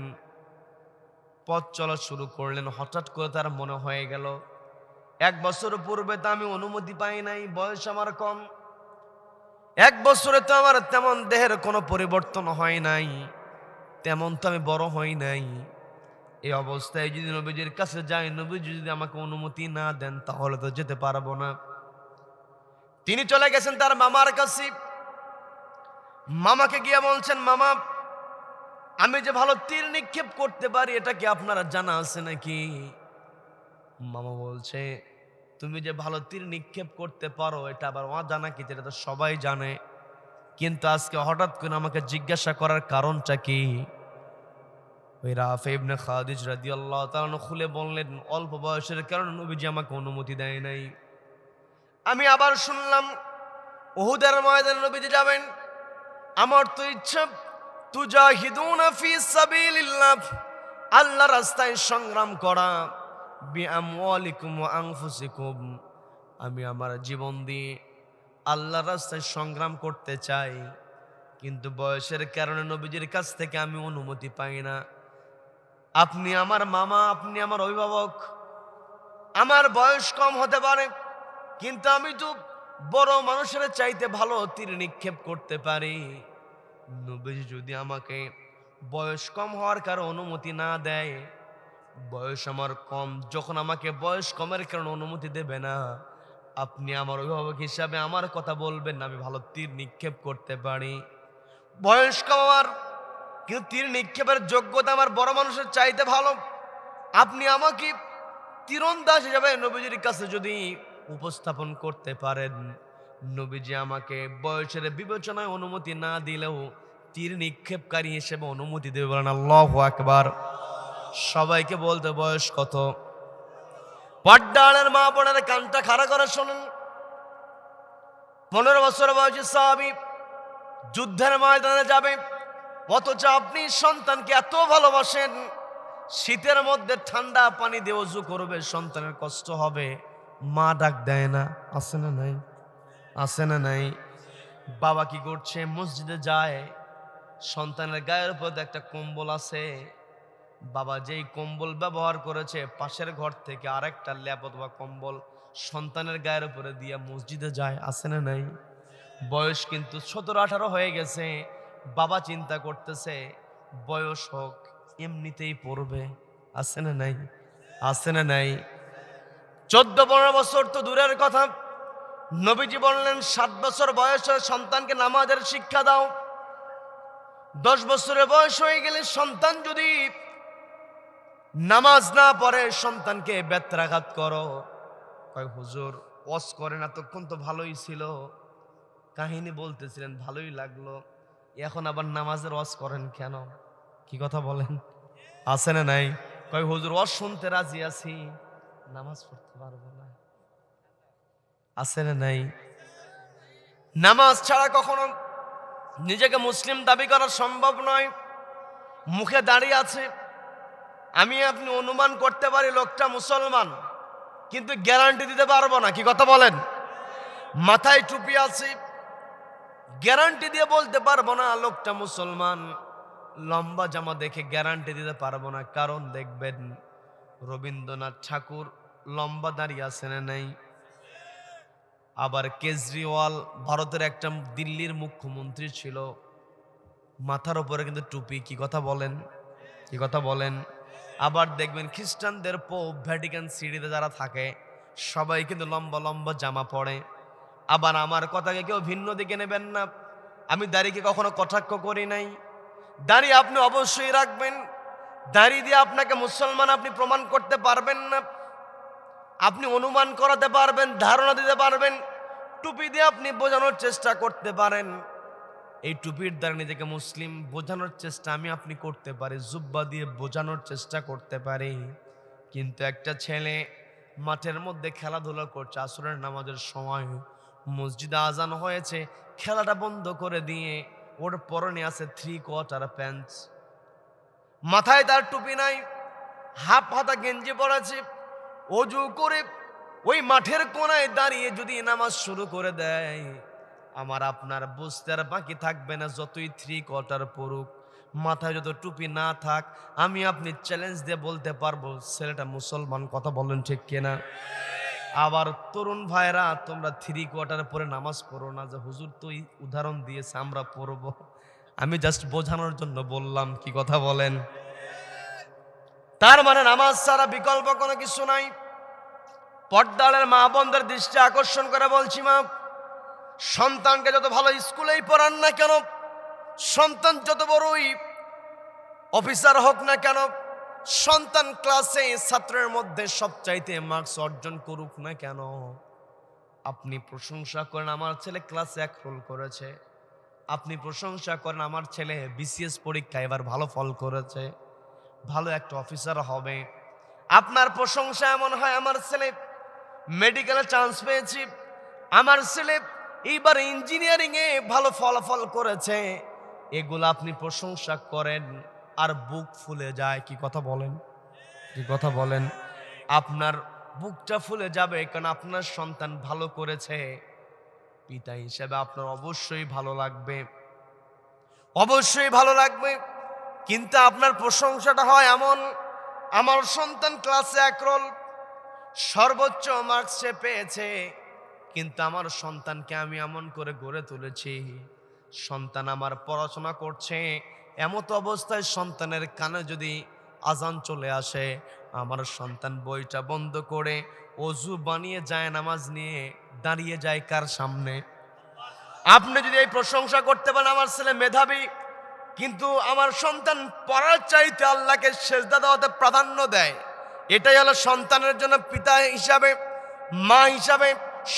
পথ চলা শুরু করলেন। হঠাৎ করে তার মনে হয়ে গেল, 1 বছর পূর্বে তো আমি অনুমতি পাই নাই, বয়স আমার কম। 1 বছরে তো আমার তেমন দেহের কোনো পরিবর্তন হয় নাই, তেমন তো আমি বড় হই নাই। এই অবস্থায় যদি নবীজির কাছে যাই, নবীজি যদি আমাকে অনুমতি না দেন, তাহলে তো যেতে পারবো না। তিনি চলে গেছেন তার মামার কাছে। মামাকে গিয়ে বলছেন, মামা, আমি যে ভালো তীর নিক্ষেপ করতে পারি, এটা কি আপনারা জানা আছে নাকি? মামা বলছে, তুমি যে ভালো তীর নিক্ষেপ করতে পারো এটা আবার অজানা কি? এটা তো সবাই জানে, কিন্তু আজকে হঠাৎ করে আমাকে জিজ্ঞাসা করার কারণটা কি? ওই রাফি ইবনে খাদিজ রাদিয়াল্লাহু তাআলা খুলে বললেন, অল্প বয়সের কারণে নবীজি আমাকে অনুমতি দেয় নাই। আমি আবার শুনলাম উহুদের ময়দানে নবীজি যাবেন। আমার তো ইচ্ছা, তুজাহিদুনা ফি সাবিলিল্লাহ, আল্লাহর রাস্তায় সংগ্রাম করা, বিআমওয়ালিকুম ওয়া আনফুসিকুম, আমি আমার জীবন দিয়ে আল্লাহর রাস্তায় সংগ্রাম করতে চাই, কিন্তু বয়সের কারণে নবীজির কাছ থেকে আমি অনুমতি পাই না। আপনি আমার মামা, আপনি আমার অভিভাবক, আমার বয়স কম হতে পারে, কিন্তু আমি তো বড় মানুষের চাইতে ভালো তীর নিক্ষেপ করতে পারি। নবীজি যদি আমাকে বয়স কম হওয়ার কারণে অনুমতি না দেয়, বয়স আমার কম, যখন আমাকে বয়স কমের কারণে অনুমতি দেবে না, আপনি আমার অভিভাবক হিসাবে আমার কথা বলবেন, আমি ভালো তীর নিক্ষেপ করতে পারি। বয়স কম আমার, কিন্তু তীর নিক্ষেপের যোগ্যতা আমার বড় মানুষের চাইতে ভালো। আপনি আমাকে তীরন্দাজ হিসাবে নবীজির কাছে যদি উপস্থাপন করতে পারেন, নবীজি আমাকে বয়সের বিবেচনায় অনুমতি না দিলেও তীর নিক্ষেপকারী হিসেবে অনুমতি দেবে, বলেন আল্লাহু আকবার। সবাইকে বলতে বয়স কত? পর্দার মা বোনের কানটা খাড়া করে শোনেন। 15 বছর বয়সী সাহাবী যুদ্ধের ময়দানে যাবে, অথচ আপনি সন্তানকে এত ভালোবাসেন, শীতের মধ্যে ঠান্ডা পানি দিয়ে ওযু করবে, সন্তানের কষ্ট হবে, মা ডাক দেয় না? আছে না নাই? আছে না নাই? বাবা কি করছে? মসজিদে যায়, সন্তানের গায়ের উপর একটা কম্বল আছে, বাবা যেই কম্বল ব্যবহার করেছে পাশের ঘর থেকে আরেকটা ল্যাপ অথবা কম্বল সন্তানের গায়ের উপরে দিয়ে মসজিদে যায়। আছে না নাই? বয়স কিন্তু 17-18 হয়ে গেছে, বাবা চিন্তা করতেছে বয়স হোক এমনিতেই পড়বে। আছে না নাই? আছে না নাই? 14-15 বছর তো দূরের কথা, নবীজি বললেন 7 বছর বয়সে সন্তানকে নামাজের শিক্ষা দাও। 10 বছরের বয়স হয়ে গেলে সন্তান যদি নামাজ না পড়ে সন্তানকে বেত্রাঘাত করো। কয় হুজুর ওয়াজ করেন এতক্ষণ তো ভালোই ছিল, কাহিনী বলতেছিলেন ভালোই লাগলো, এখন আবার নামাজের ওয়াজ করেন কেন? কি কথা বলেন? আছে না নাই? কয় হুজুর ওয়াজ শুনতে রাজি আছি, নামাজ পড়তে পারবো না। আছে না নাই? নামাজ ছাড়া কখনো নিজেকে মুসলিম দাবি করা সম্ভব নয়। মুখে দাঁড়িয়ে আছে, আমি আপনি অনুমান করতে পারি লোকটা মুসলমান, কিন্তু গ্যারান্টি দিতে পারবো না। কি কথা বলেন? মাথায় টুপি আছে, গ্যারান্টি দিয়ে বলতে পারবো না লোকটা মুসলমান। লম্বা জামা দেখে গ্যারান্টি দিতে পারবো না, কারণ দেখবেন রবীন্দ্রনাথ ঠাকুর লম্বা দাঁড়িয়ে আছে না নাই? আবার কেজরিওয়াল ভারতের একটা দিল্লির মুখ্যমন্ত্রী ছিল, মাথার উপরে কিন্তু টুপি। কি কথা বলেন? কি কথা বলেন? আবার দেখবেন খ্রিস্টানদের পোপ ভ্যাটিকান সিটিতে যারা থাকে সবাই কিন্তু লম্বা লম্বা জামা পরে। আবার আমার কথাকে কেউ ভিন্ন দিকে নেবেন না, আমি দাড়িকে কখনো কটাক্ষ করি নাই। দাড়ি আপনি অবশ্যই রাখবেন, দাড়ি দিয়ে আপনাকে মুসলমান আপনি প্রমাণ করতে পারবেন না। আপনি অনুমান করাতে পারবেন, ধারণা দিতে পারবেন, টুপি দিয়ে আপনি বোঝানোর চেষ্টা করতে পারেন। এই টুপির দ্বারা নিজেকে মুসলিম বোঝানোর চেষ্টা আমি আপনি করতে পারি, জুব্বা দিয়ে বোঝানোর চেষ্টা করতে পারি। কিন্তু একটা ছেলে মাঠের মধ্যে খেলাধুলা করছে, আসরের নামাজের সময় মসজিদে আজান হয়েছে, খেলাটা বন্ধ করে দিয়ে ওর পরনে আছে 3/4 প্যান্টস, মাথায় তার টুপি নাই, হাফ হাতা গেঞ্জি পরেছে, অজু করে ওই মাঠের কোনায় দাঁড়িয়ে যদি নামাজ শুরু করে দেয়, আমার আপনার বুঝতে আর বাকি থাকবে না। যতই 3/4 পড়ুক, মাথায় যত টুপি না থাক, আমি আপনি চ্যালেঞ্জ দিয়ে বলতে পারবো ছেলেটা মুসলমান। কথা বলেন ঠিক কিনা? আবার তরুণ ভাইরা তোমরা 3/4 পরে নামাজ পড়ো না, যে হুজুর তো উদাহরণ দিয়েছে আমরা পড়বো, আমি জাস্ট বোঝানোর জন্য বললাম। কি কথা বলেন? তার মানে নামাজ ছাড়া বিকল্প কোনো কিছু নাই। পর্দারের মা বোনদের দৃষ্টি আকর্ষণ করে বলছি, মা, সন্তানকে যত ভালো স্কুলেই পড়ান না কেন, সন্তান যত বড়ই অফিসার হোক না কেন, সন্তান ক্লাসে ছাত্রের মধ্যে সবচাইতে মার্কস অর্জন করুক না কেন, আপনি প্রশংসা করেন আমার ছেলে ক্লাসে 1 রোল করেছে, আপনি প্রশংসা করেন আমার ছেলে বিসিএস পরীক্ষায় এবার ভালো ফল করেছে, ভালো একটা অফিসার হবে। আপনার প্রশংসা এমন হয় আমার ছেলে মেডিকেলে চান্স পেয়েছি, আমার ছেলে এইবার ইঞ্জিনিয়ারিং এ ভালো ফলাফল করেছে, এগুলো আপনি প্রশংসা করেন আর বুক ফুলে যায়। কি কথা বলেন? কি কথা বলেন? আপনার বুকটা ফুলে যাবে, কারণ আপনার সন্তান ভালো করেছে। পিতা হিসেবে আপনার অবশ্যই ভালো লাগবে, অবশ্যই ভালো লাগবে। কিন্তু আপনার প্রশংসাটা হয় এমন, আমার সন্তান ক্লাসে 1 রোল সর্বোচ্চ মার্কস সে পেয়েছে, কিন্তু আমার সন্তানকে আমি এমন করে গড়ে তুলেছি, সন্তান আমার পড়াশোনা করছে, এমত অবস্থায় সন্তানের কানে যদি আজান চলে আসে, আমার সন্তান বইটা বন্ধ করে অজু বানিয়ে যায়, নামাজ নিয়ে দাঁড়িয়ে যায় কার সামনে? আপনি যদি এই প্রশংসা করতে পারেন আমার ছেলে মেধাবী, কিন্তু আমার সন্তান পড়ার চাইতে আল্লাহকে সেজদা দেওয়াতে প্রাধান্য দেয়, এটাই হলো সন্তানের জন্য পিতা হিসাবে, মা হিসাবে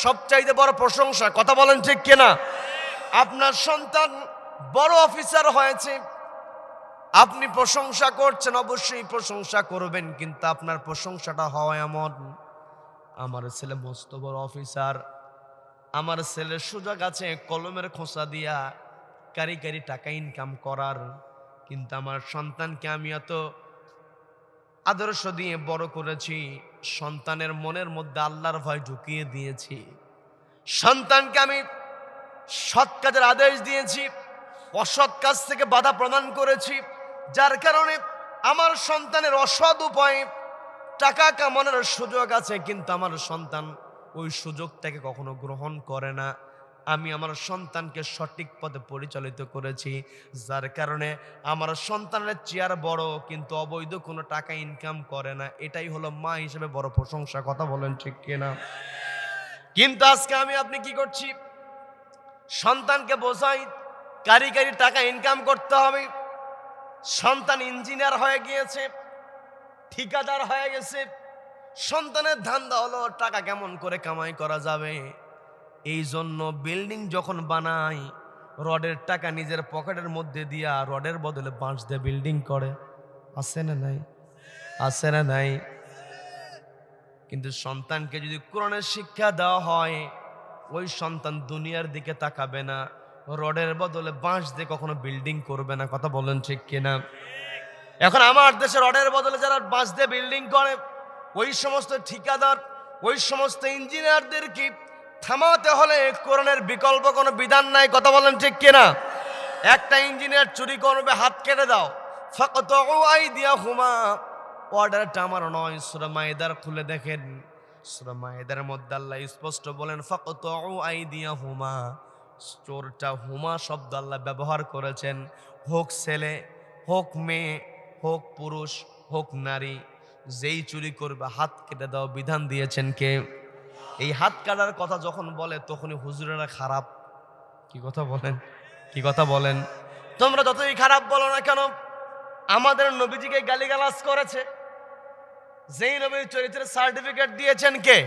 সবচাইতে বড় প্রশংসা। কথা বলেন ঠিক কিনা? আপনার সন্তান বড় অফিসার হয়েছে, আপনি প্রশংসা করছেন, অবশ্যই প্রশংসা করবেন, কিন্তু আপনার প্রশংসাটা হওয়া এমন, আমার ছেলে মস্ত বড় অফিসার, আমার ছেলের সুযোগ আছে কলমের খোসা দিয়া কারি কারি টাকা ইনকাম করার, কিন্তু আমার সন্তানকে আমি এত আদর্শ দিয়ে বড় করেছি, সন্তানের মনের মধ্যে আল্লাহর ভয় ঢুকিয়ে দিয়েছি, সন্তানকে আমি সৎ কাজের আদেশ দিয়েছি, অসৎ কাজ থেকে বাধা প্রদান করেছি, যার কারণে আমার সন্তানের অসৎ উপায়ে টাকা কামানোর সুযোগ আছে, কিন্তু আমার সন্তান ওই সুযোগটাকে কখনো গ্রহণ করে না। আমি আমার সন্তানকে সঠিক পথে পরিচালিত করেছি, যার কারণে আমার সন্তানের চেয়ার বড়, কিন্তু অবৈধ কোনো টাকা ইনকাম করে না। এটাই হলো মা হিসেবে বড় প্রশংসা। কথা বলেন ঠিক কিনা? কিন্তু আজকে আমি আপনি কি করছি? সন্তানকে বোঝাই কারি কারি টাকা ইনকাম করতে হবে, সন্তান ইঞ্জিনিয়ার হয়ে গিয়েছে, ঠিকাদার হয়ে গেছে, সন্তানের ধান্দা হলো টাকা কেমন করে কামাই করা যাবে। এই জন্য বিল্ডিং যখন বানায়, রডের টাকা নিজের পকেটের মধ্যে দিয়া রডের বদলে বাঁশ দিয়ে বিল্ডিং করে। আছে না নাই? আছে না নাই? কিন্তু সন্তানকে যদি কোরআনের শিক্ষা দেওয়া হয়, ওই সন্তান দুনিয়ার দিকে তাকাবে না, রডের বদলে বাঁশ দিয়ে কখনো বিল্ডিং করবে না। কথা বলেন ঠিক কিনা? এখন আমার দেশে রডের বদলে যারা বাঁশ দিয়ে বিল্ডিং করে, ওই সমস্ত ঠিকাদার, ওই সমস্ত ইঞ্জিনিয়ারদেরকে থামাতে হলে কোরআনের বিকল্প কোনো বিধান নাই। কথা বলেন ঠিক কিনা? একটা ইঞ্জিনিয়ার চুরি করবে, হাত কেটে দাও, ফাকতাউ আইদিয়াহুমা, অর্ডারটা আমার নয়। সূরা মায়েদার খুলে দেখেন, সূরা মায়েদার মধ্যে আল্লাহ স্পষ্ট বলেন ফাকতাউ আইদিয়াহুমা। চোরটা হুমা শব্দ আল্লাহ ব্যবহার করেছেন, হোক ছেলে, হোক মেয়ে, হোক পুরুষ, হোক নারী, যেই চুরি করবে হাত কেটে দাও বিধান দিয়েছেন কে? এই হাত কাটার কথা যখন বলে তখনই হুজুরেরা খারাপ। কি কথা বলেন? কি কথা বলেন? তোমরা যতই খারাপ বলো না কেন, আমাদের নবীজিকে গালিগালাজ করেছে, যেই নবীর চরিত্রের সার্টিফিকেট দিয়েছেন কে?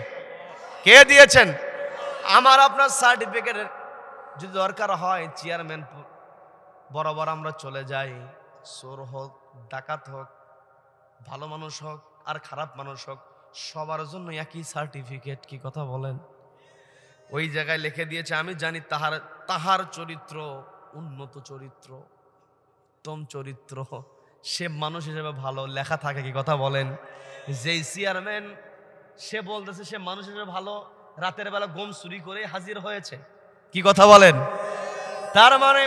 কে দিয়েছেন? আমার আপনার সার্টিফিকেটের যদি দরকার হয়, চেয়ারম্যান বরাবর আমরা চলে যাই, চোর হোক, ডাকাত হোক, ভালো মানুষ হোক আর খারাপ মানুষ হোক, সবার জন্য একই সার্টিফিকেট। কি কথা বলেন? ওই জায়গায় লিখে দিয়েছে, আমি জানি তাহার চরিত্র উন্নত চরিত্র, উত্তম চরিত্র, সে মানুষ হিসেবে ভালো, লেখা থাকে। কি কথা বলেন? যেই চেয়ারম্যান সে বলতেছে সে মানুষ হিসেবে ভালো, রাতের বেলা গম চুরি করে হাজির হয়েছে। কি কথা বলেন? তার মানে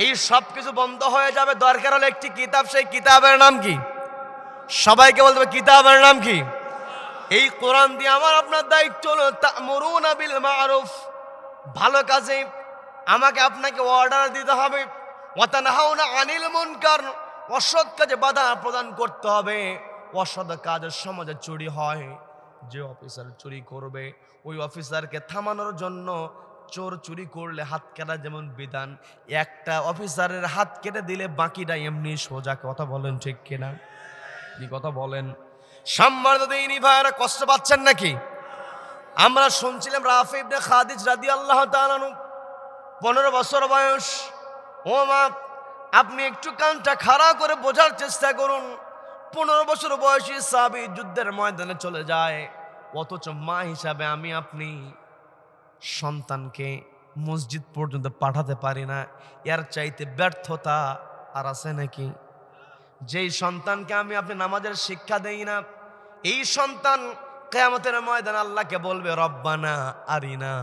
এই সব কিছু বন্ধ হয়ে যাবে। দরকার হলে একটি কিতাব, সেই কিতাবের নাম কি? সবাইকে বলতে হবে কিতাবের নাম কি? এই কোরআন দিয়ে আমার আপনার দায়িত্ব হলো তা'মুরুনা বিল মা'রুফ, ভালো কাজে আমাকে আপনাকে অর্ডার দিতে হবে, ওয়া তানহাউনা আনিল মুনকার, অসৎ কাজে বাধা প্রদান করতে হবে। অসৎ কাজের সমাজে চুরি হয়, যে অফিসার চুরি করবে ওই অফিসারকে থামানোর জন্য, চোর চুরি করলে হাত কাটা যেমন বিধান, একটা অফিসারের হাত কেটে দিলে বাকিটা এমনি সোজা। কথা বলেন ঠিক কিনা? কি কথা বলেন? সম্মানিত দিনী ভাইরা, কষ্ট পাচ্ছেন নাকি? আমরা শুনছিলাম রাফি ইবনে খাদিজ রাদিয়াল্লাহু তাআলা আনহু, 15 বছর বয়স। ও মা, আপনি একটু কানটা খাড়া করে বোঝার চেষ্টা করুন। 15 বছর বয়সী সাহাবী যুদ্ধের ময়দানে চলে যায়, অথচ মা হিসাবে আমি আপনি সন্তানকে মসজিদ পর্যন্ত পাঠাতে পারি না। এর চাইতে ব্যর্থতা আর আছে নাকি? যেই সন্তানকে আমি আপনি নামাজের শিক্ষা দেই না, এই সন্তান কিয়ামতের ময়দানে আল্লাহকে বলবে রব্বানা আরিনা,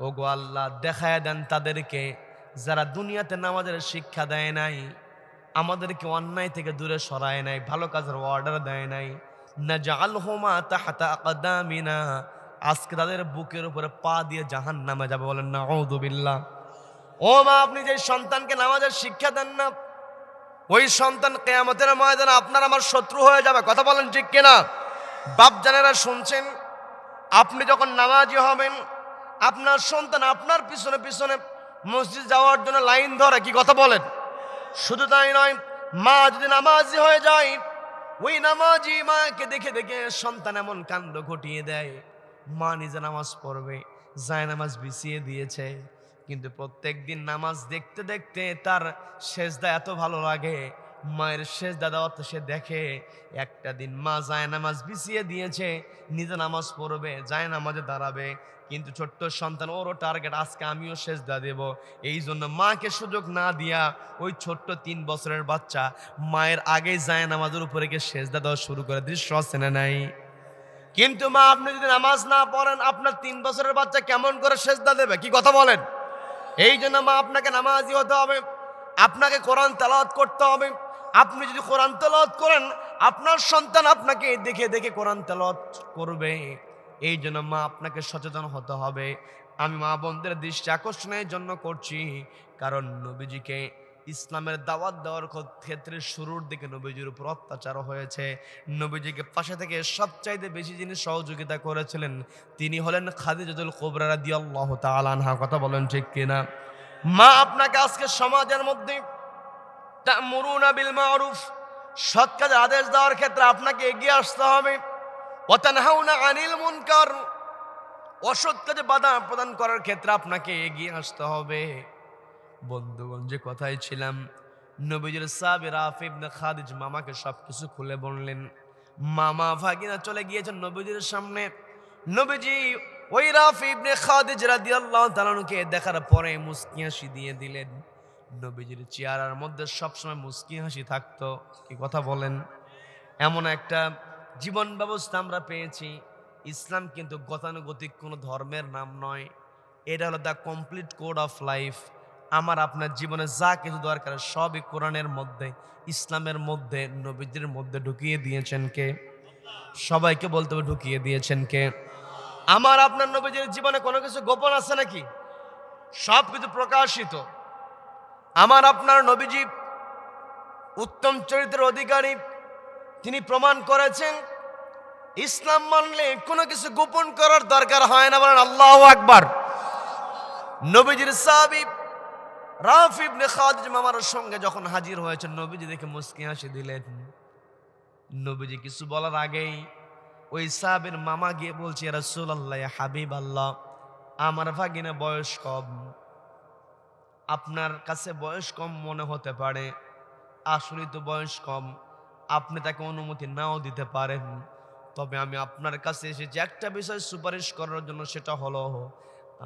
ওগো আল্লাহ দেখায় দেন তাদেরকে যারা দুনিয়াতে নামাজের শিক্ষা দেয় নাই, আমাদেরকে অন্যায় থেকে দূরে সরায় নাই, ভালো কাজের অর্ডার দেয় নাই, নাজআলহুমা তাহতা আকদামিনা, আজকে তাদের বুকের উপরে পা দিয়ে জাহান্নামে যাবে। বলেন নাউযু বিল্লাহ। ও মা, আপনি যে সন্তানকে নামাজের শিক্ষা দেন না, ওই সন্তান কিয়ামতের ময়দানে আপনার আমার শত্রু হয়ে যাবে। কথা বলেন ঠিক কিনা? বাপ জানেরা শুনছেন, আপনি যখন নামাজি হবেন, আপনার সন্তান আপনার পিছনে পিছনে মসজিদ যাওয়ার জন্য লাইন ধরে। কি কথা বলেন? শুধু তাই নয়, মা যদি নামাজি হয়ে যায়, ওই নামাজি মাকে দেখে দেখে সন্তান এমন কাণ্ড ঘটিয়ে দেয়, মা নিজে নামাজ পড়বে, যায় নামাজ বিছিয়ে দিয়েছে, কিন্তু প্রত্যেক দিন নামাজ দেখতে দেখতে তার সেজদা এত ভালো লাগে, মায়ের সেজদা দেওয়া তো সে দেখে। একটা দিন মা যায় নামাজ বিছিয়ে দিয়েছে, নিজে নামাজ পড়বে, যায় নামাজে দাঁড়াবে, কিন্তু ছোট্ট সন্তান, ওরও টার্গেট আজকে আমিও সেজদা দেব। এই জন্য মাকে সুযোগ না দিয়া ওই ছোট্ট 3 বছরের বাচ্চা মায়ের আগেই যায় নামাজের উপরে গিয়ে সেজদা দেওয়া শুরু করে। দৃশ্য আছে না নাই? কিন্তু মা, আপনি যদি নামাজ না পড়েন, আপনার 3 বছরের বাচ্চা কেমন করে সেজদা দেবে? কি কথা বলেন? এই জন্য মা, আপনাকে নামাজি হতে হবে, আপনাকে কোরআন তেলাওয়াত করতে হবে। আপনি যদি কোরআন তেলাওয়াত করেন, আপনার সন্তান আপনাকে দেখে দেখে কোরআন তেলাওয়াত করবে। এই জন্য মা, আপনাকে সচেতন হতে হবে। আমি মা বোনদের দৃষ্টি আকর্ষণের জন্য করছি, কারণ নবীজিকে ইসলামের দাওয়াত দেওয়ার ক্ষেত্রে শুরুর দিকে নবীজির উপর অত্যাচার হয়েছে। নবীজিকে পাশে থেকে সবচাইতে বেশি যিনি সহযোগিতা করেছিলেন তিনি হলেন খাদিজাতুল কুবরা রাদিয়াল্লাহু তাআলা আনহা। কথা বলেন ঠিক কিনা? মা, আপনাকে আজকে সমাজের মধ্যে তা'মুরুনা বিল মা'রুফ, সৎ কাজের আদেশ দেওয়ার ক্ষেত্রে আপনাকে এগিয়ে আসতে হবে। ওয়া তানহাউনা আনিল মুনকার, অসৎ কাজে বাধা প্রদান করার ক্ষেত্রে আপনাকে এগিয়ে আসতে হবে। বন্ধুগণ, যে কথাই ছিলাম, নবীজির সাহাবী রাফি ইবনে খাদিজ মামাকে সবকিছু খুলে বললেন। মামা ভাগিনা চলে গিয়েছেন নবীজির সামনে। নবীজি ওই রাফি ইবনে খাদিজ রাদিয়াল্লাহু তাআলাকে দেখার পরে মুস্কি হাসি দিয়ে দিলেন। নবীজির চেহারার মধ্যে সবসময় মুস্কি হাসি থাকতো। কি কথা বলেন? এমন একটা জীবন ব্যবস্থা আমরা পেয়েছি। ইসলাম কিন্তু গতানুগতিক কোনো ধর্মের নাম নয়, এটা হলো the complete code of life. আমার আপনার জীবনে যা কিছু দরকার সবই কোরআনের মধ্যে, ইসলামের মধ্যে, নবীদের মধ্যে ঢুকিয়ে দিয়েছেন কে? সবাইকে বলতে হবে, ঢুকিয়ে দিয়েছেন কে? আমার আপনার নবীজির জীবনে কোনো কিছু গোপন আছে নাকি? সব কিছু প্রকাশিত। আমার আপনার নবীজি উত্তম চরিত্রের অধিকারী, তিনি প্রমাণ করেছেন ইসলাম মানলে কোনো কিছু গোপন করার দরকার হয় না। বলেন আল্লাহু আকবার। নবীজির সাহাবী রাফি ইবনে খাদিজ মামার সঙ্গে যখন হাজির হয়েছেন, নবীজি দেখে মুস্কি হাসি দিলেন। নবীজি কিছু বলার আগেই ওই সাহাবীর মামা গিয়ে বলছে, ইয়া রাসূলুল্লাহ, ইয়া হাবিবাল্লাহ, আমার ভাগিনা বয়স কম, আপনার কাছে বয়স কম মনে হতে পারে, আসলে তো বয়স কম, আপনি তাকে অনুমতি নাও দিতে পারেন, তবে আমি আপনার কাছে এসেছি একটা বিষয় সুপারিশ করার জন্য। সেটা হলো,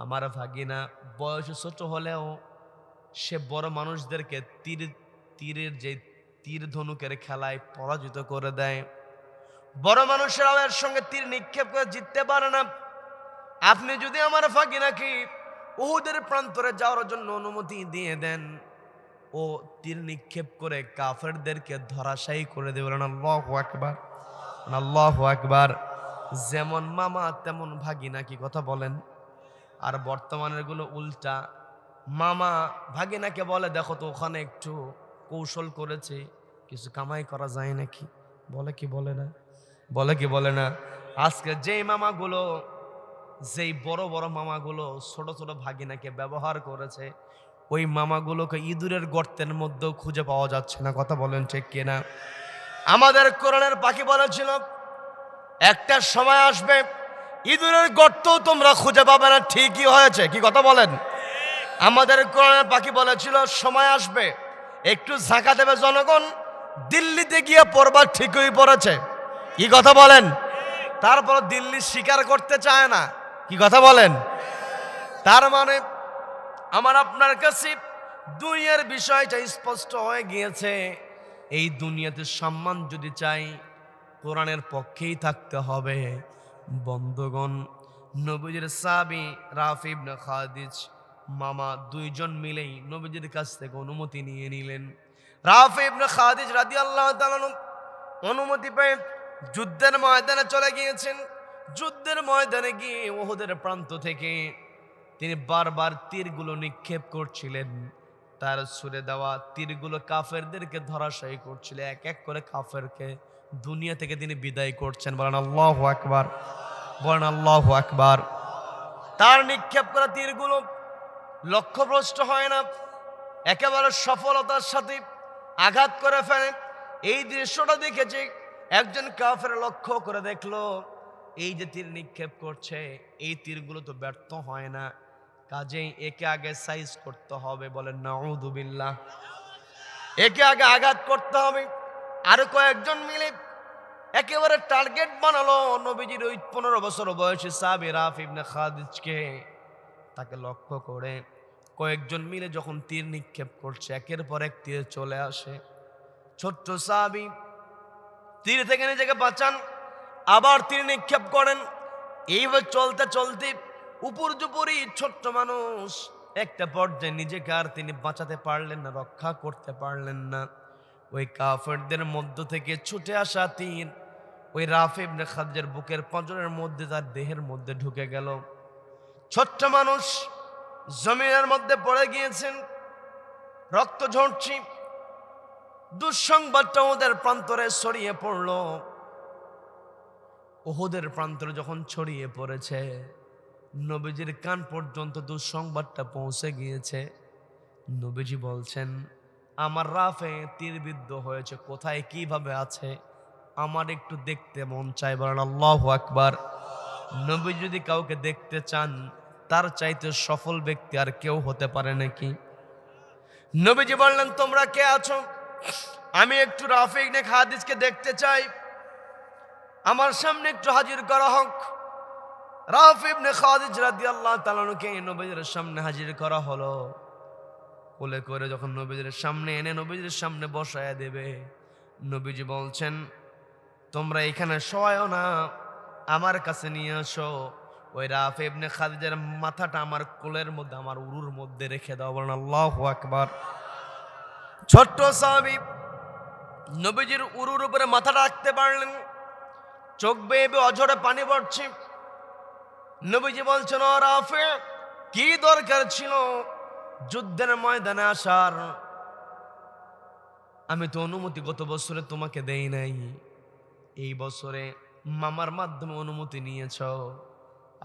আমার ভাগিনা বয়সে ছোট হলেও সে বড় মানুষদেরকে তীরের যে তীর ধনুকের খেলায় পরাজিত করে দেয়। বড় মানুষেরাও এর সঙ্গে তীর নিক্ষেপ করে জিততে পারে না। আপনি যদি আমার ভাগিনাকে উহুদের প্রান্তরে যাওয়ার জন্য অনুমতি দিয়ে দেন, ও তীর নিক্ষেপ করে কাফেরদেরকে ধরাশায়ী করে দেবে। আল্লাহু আকবার, আল্লাহু আকবার। যেমন মামা তেমন ভাগিনা। কি কথা বলেন? আর বর্তমানের গুলো উল্টা। মামা ভাগিনাকে বলে, দেখো তো ওখানে একটু কৌশল করেছে, কিছু কামাই করা যায় নাকি? বলে কি বলে না? বলে কি বলে না? আজকে যেই মামাগুলো, যেই বড় বড় মামাগুলো ছোট ছোট ভাগিনাকে ব্যবহার করেছে, ওই মামাগুলোকে ইঁদুরের গর্তের মধ্যেও খুঁজে পাওয়া যাচ্ছে না। কথা বলেন ঠিক কিনা? আমাদের কোরআনের পাখি বলেছিল, একটা সময় আসবে ইঁদুরের গর্তও তোমরা খুঁজে পাবে না। ঠিকই হয়েছে। কি কথা বলেন? আমাদের কোরআনের পাখি বলেছিল, সময় আসবে একটু ঝাঁকা দেবে জনগণ, দিল্লিতে গিয়ে পড়বার ঠিকই পড়েছে। কি কথা বলেন? তারপর দিল্লি স্বীকার করতে চায় না। কি কথা বলেন? তার মানে আমার আপনার কাছে দুনিয়ার বিষয়টা স্পষ্ট হয়ে গিয়েছে। এই দুনিয়াতে সম্মান যদি চাই, কোরআনের পক্ষেই থাকতে হবে। বন্ধুগণ, নবীজির সাহাবী রাফি ইবনে খাদিজ মামা দুইজন মিলেই নবীজির কাছ থেকে অনুমতি নিয়ে নিলেন। রাফি ইবনে খাদিজ রাদিয়াল্লাহু তাআলা অনুমতি পেয়ে যুদ্ধের ময়দানে চলে গিয়েছেন। যুদ্ধের ময়দানে গিয়ে উহুদের প্রান্ত থেকে তিনি বারবার তীরগুলো নিক্ষেপ করছিলেন। তার ছুড়ে দেওয়া তীরগুলো কাফেরদেরকে ধরাশায়ী করছিল। এক এক করে কাফেরকে দুনিয়া থেকে তিনি বিদায় করছেন। বলেন আল্লাহু আকবার, বলেন আল্লাহু আকবার। তার নিক্ষেপ করা তীরগুলো লক্ষ্যভ্রষ্ট হয় না, একেবারে সফলতার সাথে আঘাত করে ফেলে। এই দৃশ্যটা দেখেছে একজন কাফের, লক্ষ্য করে দেখলো এই যে তীর নিক্ষেপ করছে, এই তীরগুলো তো ব্যর্থ হয় না। কাজেই একে আগে সাইজ করতে হবে, বলেন নাউযুবিল্লাহ। একে আগে আঘাত করতে হবে। আরো কয়েকজন মিলে একেবারে টার্গেট বানালো নবীজির ওই 15 বছর বয়সী সাহাবী রাফি ইবনে খাদিজকে। তাকে লক্ষ্য করে কয়েকজন মিলে যখন তীর নিক্ষেপ করছে, একের পর এক তীর চলে আসে। ছোট্ট সাহাবী তীর থেকে নিজেকে বাঁচান, আবার তীর নিক্ষেপ করেন। এইভাবে চলতে চলতে উপর্যুপরি ছোট্ট মানুষ একটা পর্যায়ে নিজেকে আর তিনি বাঁচাতে পারলেন না, রক্ষা করতে পারলেন না। ওই কাফেরদের মধ্য থেকে ছুটে আসা তীর ওই রাফি ইবনে খাদিজার বুকের পঞ্জরের মধ্যে, তার দেহের মধ্যে ঢুকে গেল। ছোট্ট মানুষ জমিনের মধ্যে পড়ে গিয়েছেন, রক্ত ঝরছে। দুঃসংবাদটা ওদের প্রান্তরে ছড়িয়ে পড়ল। ওহুদের প্রান্তরে যখন ছড়িয়ে পড়েছে, নবীজির কান পর্যন্ত দুঃসংবাদটা পৌঁছে গিয়েছে। নবীজি বলছেন, আমার রাফে তীরবিদ্ধ হয়েছে, কোথায় কিভাবে আছে আমার একটু দেখতে মন চায়, বলেন আল্লাহু আকবার। নবী যদি কাউকে দেখতে চান, তার চাইতে সফল ব্যক্তি আর কেউ হতে পারে নাকি? নবীজি বললেন, তোমরা কে আছো? আমি একটু রাফি ইবনে খাদিজকে দেখতে চাই, আমার সামনে একটু হাজির করা হোক। রাফি ইবনে খাদিজ রাদিয়াল্লাহু তাআলা আনহুকে নবীজির সামনে হাজির করা হলো। কোলে করে যখন নবীজির সামনে এনে নবীজির সামনে বসায় দেবে, নবীজি বলছেন, তোমরা এখানে শোয়াও না, আমার কাছে নিয়ে আসো। ওই রাফি ইবনে খাদিজার মাথাটা আমার কোলের মধ্যে, আমার উরুর মধ্যে রেখে দাও, বলেন আল্লাহু আকবার। ছোট্ট সাহাবী নবীজির উরুর উপরে মাথা রাখতে পারলেন, চোখ বেয়ে অঝরে পানি পড়ছে। নবীজি বলছেন, ও রাফি, কি দরকার ছিল যুদ্ধের ময়দানে আসার? আমি তো অনুমতি গত বছরে তোমাকে দেই নাই, এই বছরে মামার মাধ্যমে অনুমতি নিয়েছ।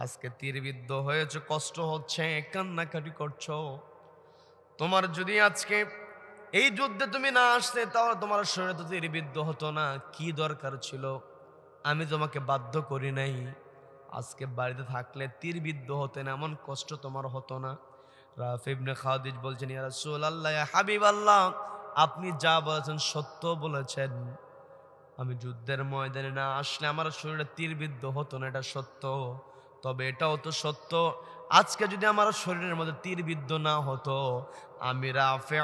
আজকে তীরবিদ্ধ হয়েছ, কষ্ট হচ্ছে, কান্নাকাটি করছো। তোমার যদি আজকে এই যুদ্ধে তুমি না আসতে, তাহলে তোমার শরীরে তো তীরবিদ্ধ হতো না। কি দরকার ছিল? আমি তোমাকে বাধ্য করি নাই। আজকে বাড়িতে থাকলে তীরবিদ্ধ হতেন, এমন কষ্ট তোমার হতো না। রাফি ইবনে খাদিজ বলছেন, ইয়া রাসূলুল্লাহ, ইয়া হাবিবাল্লাহ, আপনি যা বলেছেন সত্য বলেছেন। আমি যুদ্ধের ময়দানে না আসলে আমার শরীরে তীরবিদ্ধ হতো না, এটা সত্য। তবে এটাও তো সত্য, আজকে যদি আমার শরীরের মধ্যে তীরবিদ্ধ না হতো, আমি রাফি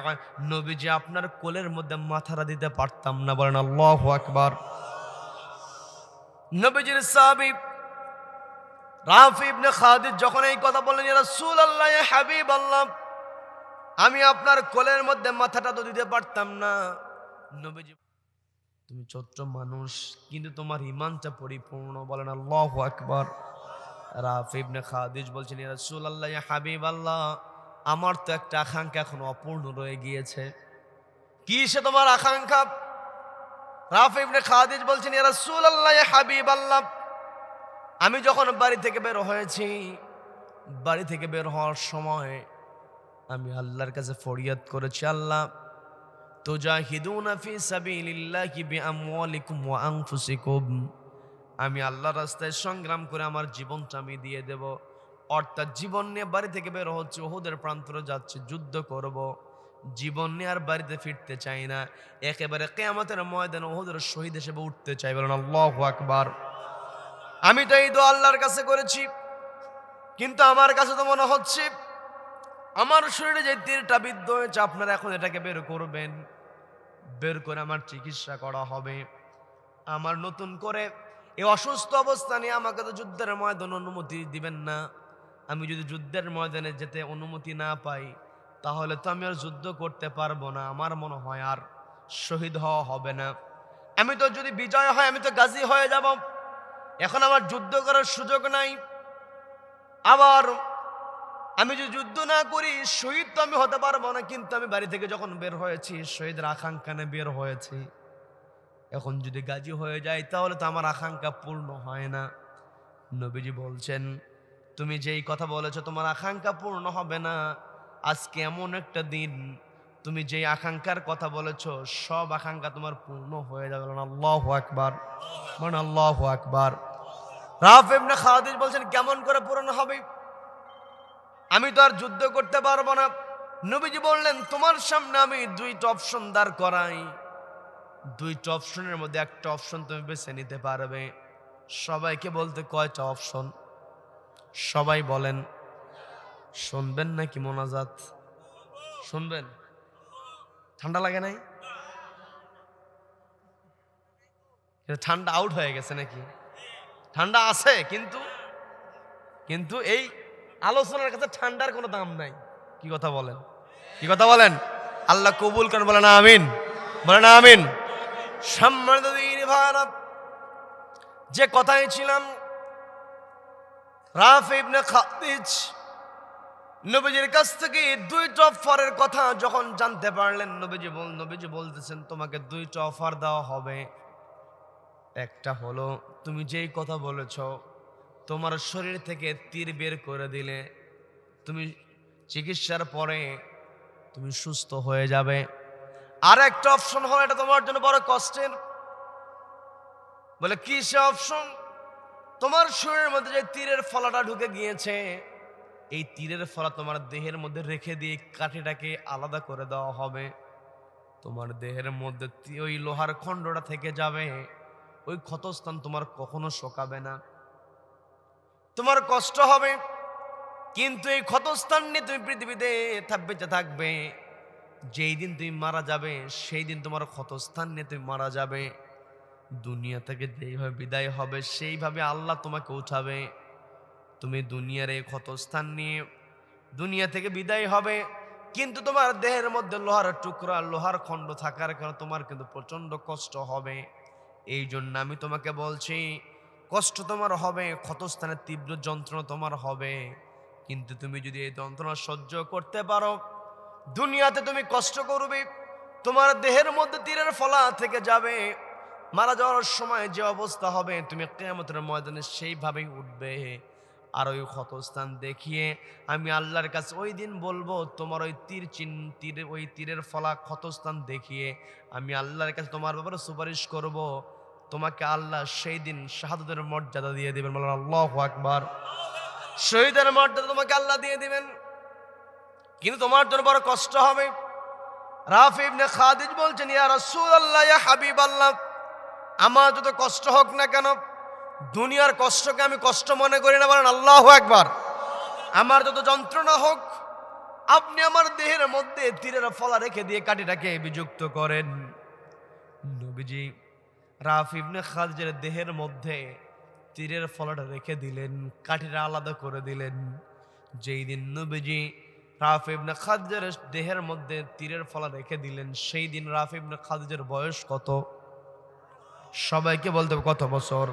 নবীজি আপনার কোলের মধ্যে মাথাটা দিতে পারতাম না, বলেন আল্লাহু আকবার। নবীজির সাহাবী রাফি ইবনে খাদিজ যখন এই কথা বললেন, ইয়া রাসূলুল্লাহ, ইয়া হাবিবাল্লাহ, আমি আপনার কোলের মধ্যে মাথাটা তো দিতে পারতাম না। নবীজি, তুমি ছোট্ট মানুষ, কিন্তু তোমার ঈমানটা পরিপূর্ণ, বলেন আল্লাহু আকবার। রাফি ইবনে খাদিজ বলছেন, ইয়া রাসূলুল্লাহ, ইয়া হাবিবাল্লাহ, আমার তো একটা আকাঙ্ক্ষা এখনো অপূর্ণ রয়ে গিয়েছে। কি সে তোমার আকাঙ্ক্ষা? রাফি ইবনে খাদিজ বলছেন, ইয়া রাসূলুল্লাহ, ইয়া হাবিবাল্লাহ, আমি যখন বাড়ি থেকে বের হয়েছি, বাড়ি থেকে বের হওয়ার সময় আমি আল্লাহর কাছে ফরিয়াদ করেছি, আল্লাহ, তুজাহিদুনা ফি সাবিলিল্লাহি বিআমওয়ালিকুম ওয়া আনফুসিকুম, আমি আল্লাহর রাস্তায় সংগ্রাম করে আমার জীবনটা আমি দিয়ে দেব। অর্থাৎ জীবন নিয়ে বাড়ি থেকে বের হচ্ছে, ওহুদের প্রান্তরে যাচ্ছে, যুদ্ধ করব, জীবন নিয়ে আর বাড়িতে ফিরতে চাই না, একেবারে কিয়ামতের ময়দানে ওহুদের শহীদ হিসেবে উঠতে চাই, বলেন আল্লাহু আকবার। আমি তো এই দোয়া আল্লাহর কাছে করেছি, কিন্তু আমার কাছে তো মনে হচ্ছে আমার শরীরে যে তীরটা বিদ্ধ হয়েছে, আপনারা এখন এটাকে বের করবেন, বের করে আমার চিকিৎসা করা হবে। আমার নতুন করে এই অসুস্থ অবস্থা নিয়ে আমাকে তো যুদ্ধের ময়দানে অনুমতি দিবেন না। আমি যদি যুদ্ধের ময়দানে যেতে অনুমতি না পাই, তাহলে তো আমি আর যুদ্ধ করতে পারবো না, আমার মনে হয় আর শহীদ হওয়া হবে না। আমি তো যদি বিজয় হয়, আমি তো গাজী হয়ে যাব, এখন আমার যুদ্ধ করার সুযোগ নাই। আবার আমি যদি যুদ্ধ না করি, শহীদ তো আমি হতে পারবো না। কিন্তু আমি বাড়ি থেকে যখন বের হয়েছি, শহীদের আকাঙ্ক্ষা নিয়ে বের হয়েছি, এখন যদি গাজী হয়ে যায়, তাহলে তো আমার আকাঙ্ক্ষা পূর্ণ হয় না। নবীজি বলছেন, তুমি যেই কথা বলেছো তোমার আকাঙ্ক্ষা পূর্ণ হবে না, আজকে এমন একটা দিন, তুমি যেই আকাঙ্ক্ষার কথা বলেছো সব আকাঙ্ক্ষা তোমার পূর্ণ হয়ে যাবে, আল্লাহু আকবার, মানে আল্লাহু আকবার। রাফি ইবনে খাদিজ বলছেন, কেমন করে পূর্ণ হবে? আমি তো আর যুদ্ধ করতে পারবো না। নবীজি বললেন, তোমার সামনে আমি দুইটা অপশন দাঁড় করাই, দুইটা অপশনের মধ্যে একটা অপশন তুমি বেছে নিতে পারবে। সবাইকে বলতে কয়টা অপশন? সবাই বলেন। শুনবেন নাকি মোনাজাত? শুনবেন? ঠান্ডা লাগে নাই? ঠান্ডা আউট হয়ে গেছে নাকি? ঠান্ডা আছে, কিন্তু কিন্তু এই আলোচনার কাছে ঠান্ডার কোনো দাম নাই। কি কথা বলেন? কি কথা বলেন? আল্লাহ কবুল করেন, বলেন আমিন, বলেন আমিন। সম্মানিত দিনী ভাইরা, যে কথাই ছিলাম, রাফি ইবনে খাদিজ নবীজির কাছ থেকে দুইটা অফারের কথা যখন জানতে পারলেন, নবীজি বলতেছেন, তোমাকে দুইটা অফার দেওয়া হবে। একটা হলো, তুমি যেই কথা বলেছ, তোমার শরীর থেকে তীর বের করে দিলে তুমি চিকিৎসার পরে তুমি সুস্থ হয়ে যাবে। আর একটা অপশন হলো, এটা তোমার জন্য বড় কষ্টের। বলে কি সে অপশন? তোমার শরীরের মধ্যে যে তীরের ফলাটা ঢুকে গিয়েছে, এই তীরের ফলা তোমার দেহের মধ্যে রেখে দিয়ে কাঠিটাকে আলাদা করে দেওয়া হবে। তোমার দেহের মধ্যে ওই লোহার খণ্ডটা থেকে যাবে, ওই ক্ষতস্থান তোমার কখনো শোকাবে না। তোমার কষ্ট হবে, কিন্তু এই ক্ষতস্থান নিয়ে তুমি পৃথিবীতে বেঁচে থাকবে। যেই দিন তুমি মারা যাবে, সেই দিন তোমার ক্ষতস্থান নিয়ে তুমি মারা যাবে। দুনিয়া থেকে যেইভাবে বিদায় হবে, সেইভাবে আল্লাহ তোমাকে উঠাবে। তুমি দুনিয়ার এই ক্ষতস্থান নিয়ে দুনিয়া থেকে বিদায় হবে, কিন্তু তোমার দেহের মধ্যে লোহার টুকরা, লোহার খণ্ড থাকার কারণে তোমার কিন্তু প্রচন্ড কষ্ট হবে। এই জন্য আমি তোমাকে বলছি, কষ্ট তোমার হবে, ক্ষতস্থানের তীব্র যন্ত্রণা তোমার হবে, কিন্তু তুমি যদি এই যন্ত্রণা সহ্য করতে পারো, দুনিয়াতে তুমি কষ্ট করবে, তোমার দেহের মধ্যে তীরের ফলা থেকে যাবে, মারা যাওয়ার সময় যে অবস্থা হবে, তুমি কিয়ামতের ময়দানে সেইভাবেই উঠবে। আর ওই ক্ষতস্থান দেখিয়ে আমি আল্লাহর কাছে ওই দিন বলবো, তোমার ওই ওই তীরের ফলা ক্ষতস্থান দেখিয়ে আমি আল্লাহর কাছে তোমার ব্যাপারে সুপারিশ করব। তোমাকে আল্লাহ সেই দিন শাহাদাতের মর্যাদা দিয়ে দিবেন। বলেন আল্লাহু আকবার। শহীদের মর্যাদা তোমাকে আল্লাহ দিয়ে দিবেন, কিন্তু তোমার জন্য বড় কষ্ট হবে। রাফি ইবনে খাদিজ বলছেন, ইয়া রাসূলুল্লাহ, ইয়া হাবিবাল্লাহ, আমার যত কষ্ট হোক না কেন, দুনিয়ার কষ্টকে আমি কষ্ট মনে করি না। বলেন আল্লাহু আকবার। আমার যত যন্ত্রণা হোক, আপনি আমার দেহের মধ্যে তীরের ফলা রেখে দিয়ে কাঠিটাকে বিযুক্ত করেন। নবীজি রাফি ইবনে খাদিজের দেহের মধ্যে তীরের ফলাটা রেখে দিলেন, কাঠিটা আলাদা করে দিলেন। যেই দিন নবীজি রাফি ইবনে খাদিজের দেহের মধ্যে তীরের ফলা রেখে দিলেন, সেই দিন রাফি ইবনে খাদিজের বয়স কত? সবাইকে বলতে হবে কত বছর?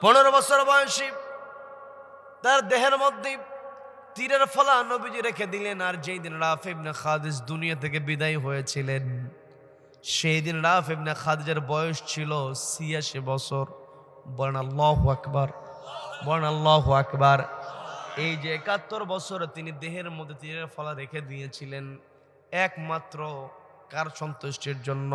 15 বছর বয়সী। তার দেহের মধ্যে তীরের ফলা নবীজি রেখে দিলেন। আর যেই দিন রাফি ইবনে খাদিজ দুনিয়া থেকে বিদায় হয়েছিলেন, সেই দিন রাফি ইবনে খাদিজের বয়স ছিল 86 বছর। বলেন আল্লাহু আকবার, বলেন আল্লাহু আকবার। এই যে 71 বছর তিনি দেহের মধ্যে তীরের ফলা রেখে দিয়েছিলেন, একমাত্র কার সন্তুষ্টির জন্য?